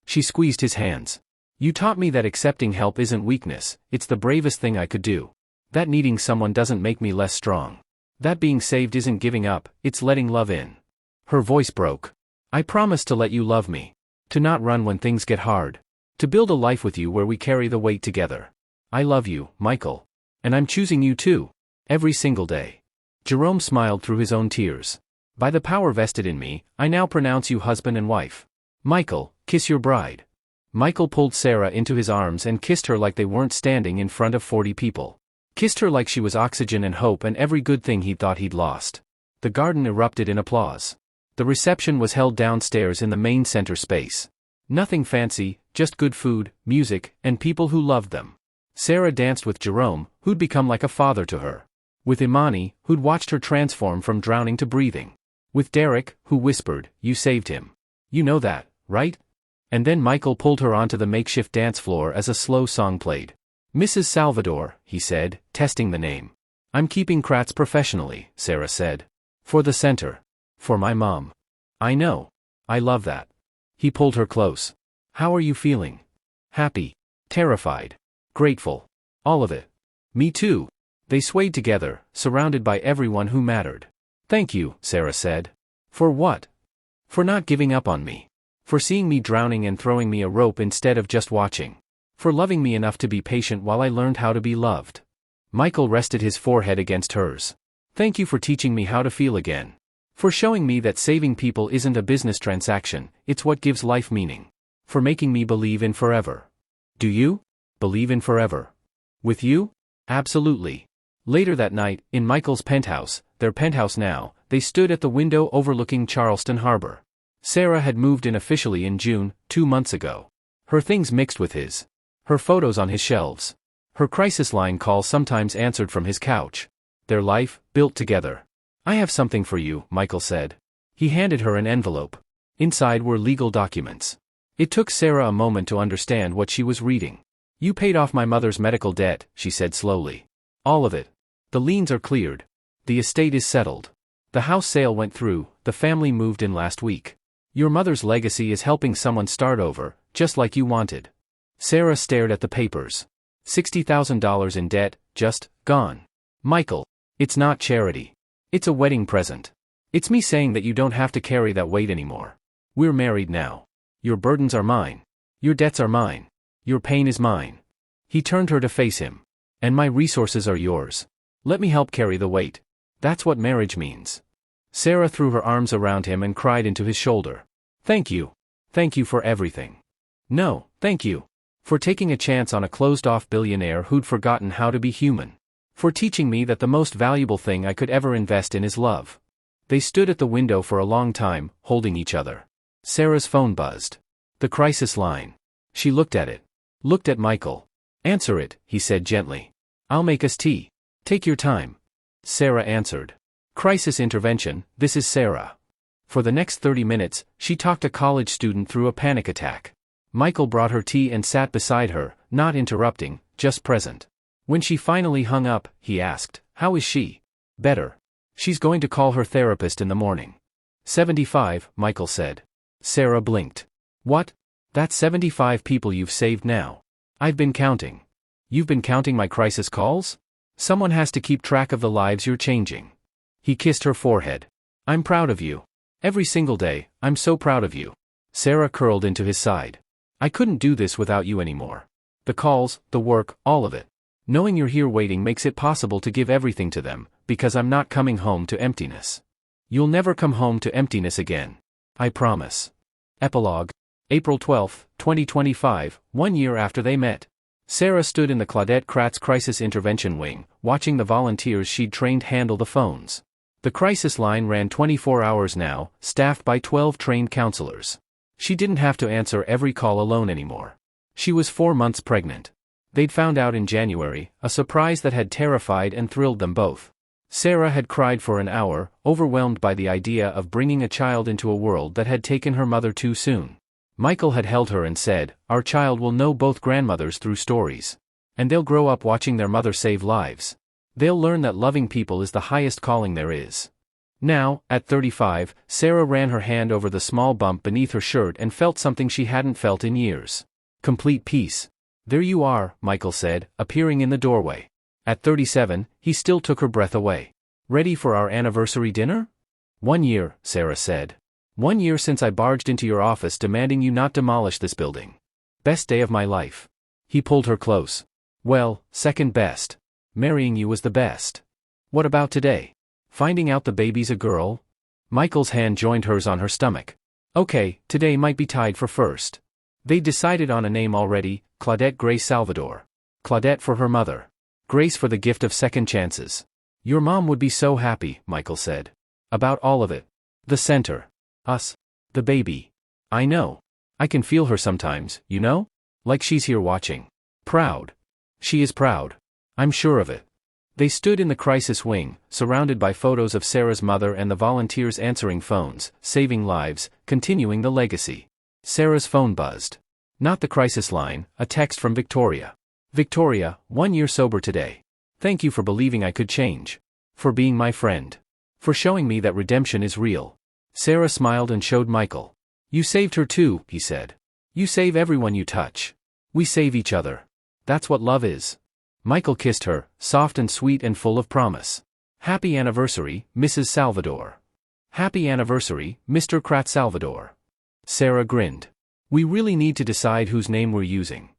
She squeezed his hands. "You taught me that accepting help isn't weakness, it's the bravest thing I could do. That needing someone doesn't make me less strong. That being saved isn't giving up, it's letting love in." Her voice broke. "I promise to let you love me. To not run when things get hard. To build a life with you where we carry the weight together. I love you, Michael. And I'm choosing you too. Every single day." Jerome smiled through his own tears. "By the power vested in me, I now pronounce you husband and wife. Michael, kiss your bride." Michael pulled Sarah into his arms and kissed her like they weren't standing in front of 40 people. Kissed her like she was oxygen and hope and every good thing he thought he'd lost. The garden erupted in applause. The reception was held downstairs in the main center space. Nothing fancy, just good food, music, and people who loved them. Sarah danced with Jerome, who'd become like a father to her. With Imani, who'd watched her transform from drowning to breathing. With Derek, who whispered, "You saved him. You know that, right?" And then Michael pulled her onto the makeshift dance floor as a slow song played. "Mrs. Salvador," he said, testing the name. "I'm keeping Kratz professionally," Sarah said. "For the center. For my mom." "I know. I love that." He pulled her close. "How are you feeling?" "Happy. Terrified. Grateful. All of it." "Me too." They swayed together, surrounded by everyone who mattered. "Thank you," Sarah said. "For what?" "For not giving up on me. For seeing me drowning and throwing me a rope instead of just watching. For loving me enough to be patient while I learned how to be loved." Michael rested his forehead against hers. "Thank you for teaching me how to feel again. For showing me that saving people isn't a business transaction, it's what gives life meaning. For making me believe in forever." "Do you? Believe in forever?" "With you? Absolutely." Later that night, in Michael's penthouse, their penthouse now, they stood at the window overlooking Charleston Harbor. Sarah had moved in officially in June, 2 months ago. Her things mixed with his. Her photos on his shelves. Her crisis line calls sometimes answered from his couch. Their life, built together. "I have something for you," Michael said. He handed her an envelope. Inside were legal documents. It took Sarah a moment to understand what she was reading. "You paid off my mother's medical debt," she said slowly. "All of it. The liens are cleared. The estate is settled. The house sale went through, the family moved in last week. Your mother's legacy is helping someone start over, just like you wanted. Sarah stared at the papers. $60,000 in debt, just gone. Michael, it's not charity. It's a wedding present. It's me saying that you don't have to carry that weight anymore. We're married now. Your burdens are mine. Your debts are mine. Your pain is mine. He turned her to face him. And my resources are yours. Let me help carry the weight. That's what marriage means. Sarah threw her arms around him and cried into his shoulder. Thank you. Thank you for everything. No, thank you. For taking a chance on a closed-off billionaire who'd forgotten how to be human. For teaching me that the most valuable thing I could ever invest in is love. They stood at the window for a long time, holding each other. Sarah's phone buzzed. The crisis line. She looked at it. Looked at Michael. Answer it, he said gently. I'll make us tea. Take your time. Sarah answered. Crisis intervention, this is Sarah. For the next 30 minutes, she talked a college student through a panic attack. Michael brought her tea and sat beside her, not interrupting, just present. When she finally hung up, he asked, How is she? Better. She's going to call her therapist in the morning. 75, Michael said. Sarah blinked. What? That's 75 people you've saved now. I've been counting. You've been counting my crisis calls? Someone has to keep track of the lives you're changing. He kissed her forehead. I'm proud of you. Every single day, I'm so proud of you. Sarah curled into his side. I couldn't do this without you anymore. The calls, the work, all of it. Knowing you're here waiting makes it possible to give everything to them, because I'm not coming home to emptiness. You'll never come home to emptiness again. I promise. Epilogue. April 12, 2025, 1 year after they met. Sarah stood in the Claudette Kratz Crisis Intervention Wing, watching the volunteers she'd trained handle the phones. The crisis line ran 24 hours now, staffed by 12 trained counselors. She didn't have to answer every call alone anymore. She was 4 months pregnant. They'd found out in January, a surprise that had terrified and thrilled them both. Sarah had cried for an hour, overwhelmed by the idea of bringing a child into a world that had taken her mother too soon. Michael had held her and said, Our child will know both grandmothers through stories. And they'll grow up watching their mother save lives. They'll learn that loving people is the highest calling there is. Now, at 35, Sarah ran her hand over the small bump beneath her shirt and felt something she hadn't felt in years. Complete peace. There you are, Michael said, appearing in the doorway. At 37, he still took her breath away. Ready for our anniversary dinner? 1 year, Sarah said. 1 year since I barged into your office demanding you not demolish this building. Best day of my life. He pulled her close. Well, second best. Marrying you was the best. What about today? Finding out the baby's a girl? Michael's hand joined hers on her stomach. Okay, today might be tied for first. They decided on a name already, Claudette Grace Salvador. Claudette for her mother. Grace for the gift of second chances. Your mom would be so happy, Michael said. About all of it. The center. Us. The baby. I know. I can feel her sometimes, you know? Like she's here watching. Proud. She is proud. I'm sure of it. They stood in the crisis wing, surrounded by photos of Sarah's mother and the volunteers answering phones, saving lives, continuing the legacy. Sarah's phone buzzed. Not the crisis line, a text from Victoria. Victoria, 1 year sober today. Thank you for believing I could change. For being my friend. For showing me that redemption is real. Sarah smiled and showed Michael. You saved her too, he said. You save everyone you touch. We save each other. That's what love is. Michael kissed her, soft and sweet and full of promise. Happy anniversary, Mrs. Salvador. Happy anniversary, Mr. Kratz Salvador. Sarah grinned. We really need to decide whose name we're using.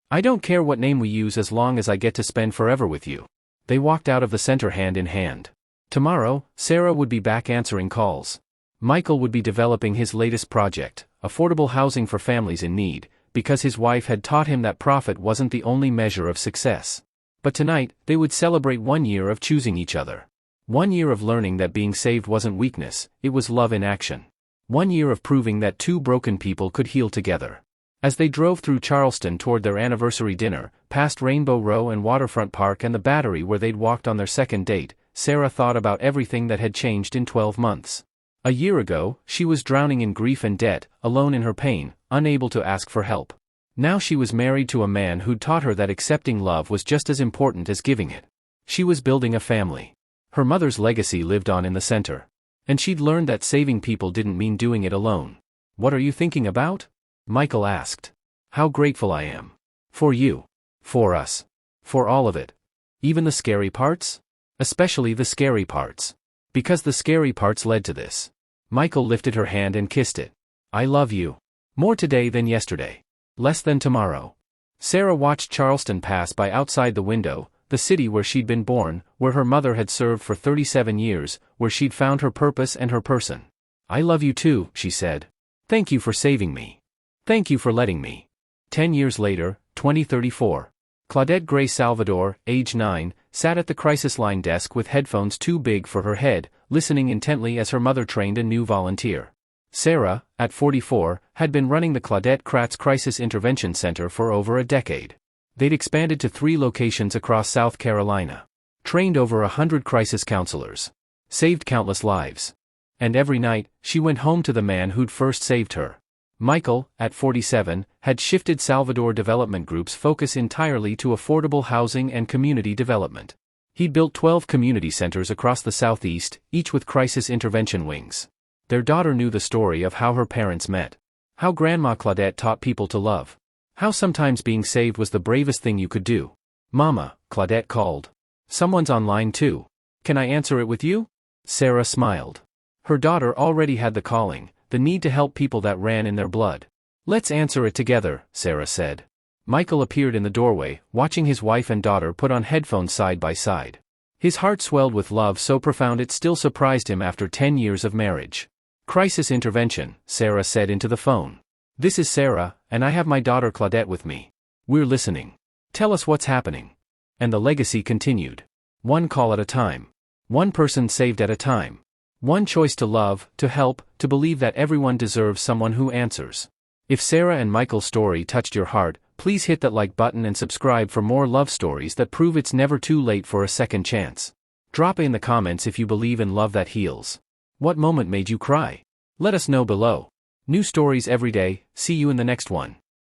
I don't care what name we use as long as I get to spend forever with you. They walked out of the center hand in hand. Tomorrow, Sarah would be back answering calls. Michael would be developing his latest project, affordable housing for families in need, because his wife had taught him that profit wasn't the only measure of success. But tonight, they would celebrate 1 year of choosing each other. 1 year of learning that being saved wasn't weakness, it was love in action. 1 year of proving that two broken people could heal together. As they drove through Charleston toward their anniversary dinner, past Rainbow Row and Waterfront Park and the Battery where they'd walked on their second date, Sarah thought about everything that had changed in 12 months. A year ago, she was drowning in grief and debt, alone in her pain, unable to ask for help. Now she was married to a man who'd taught her that accepting love was just as important as giving it. She was building a family. Her mother's legacy lived on in the center. And she'd learned that saving people didn't mean doing it alone. "What are you thinking about?" Michael asked. "How grateful I am. For you. For us. For all of it. Even the scary parts? Especially the scary parts. Because the scary parts led to this." Michael lifted her hand and kissed it. "I love you. More today than yesterday. Less than tomorrow." Sarah watched Charleston pass by outside the window, the city where she'd been born, where her mother had served for 37 years, where she'd found her purpose and her person. "I love you too," she said. "Thank you for saving me. Thank you for letting me." 10 years later, 2034. Claudette Gray Salvador, age 9, sat at the crisis line desk with headphones too big for her head, listening intently as her mother trained a new volunteer. Sarah, at 44, had been running the Claudette Kratz Crisis Intervention Center for over a decade. They'd expanded to 3 locations across South Carolina. Trained over 100 crisis counselors. Saved countless lives. And every night, she went home to the man who'd first saved her. Michael, at 47, had shifted Salvador Development Group's focus entirely to affordable housing and community development. He'd built 12 community centers across the Southeast, each with crisis intervention wings. Their daughter knew the story of how her parents met. How Grandma Claudette taught people to love. How sometimes being saved was the bravest thing you could do. "Mama," Claudette called. "Someone's online too. Can I answer it with you?" Sarah smiled. Her daughter already had the calling, the need to help people that ran in their blood. "Let's answer it together," Sarah said. Michael appeared in the doorway, watching his wife and daughter put on headphones side by side. His heart swelled with love so profound it still surprised him after 10 years of marriage. "Crisis intervention," Sarah said into the phone. "This is Sarah, and I have my daughter Claudette with me. We're listening. Tell us what's happening." And the legacy continued. One call at a time. One person saved at a time. One choice to love, to help, to believe that everyone deserves someone who answers. If Sarah and Michael's story touched your heart, please hit that like button and subscribe for more love stories that prove it's never too late for a second chance. Drop in the comments if you believe in love that heals. What moment made you cry? Let us know below. New stories every day. See you in the next one.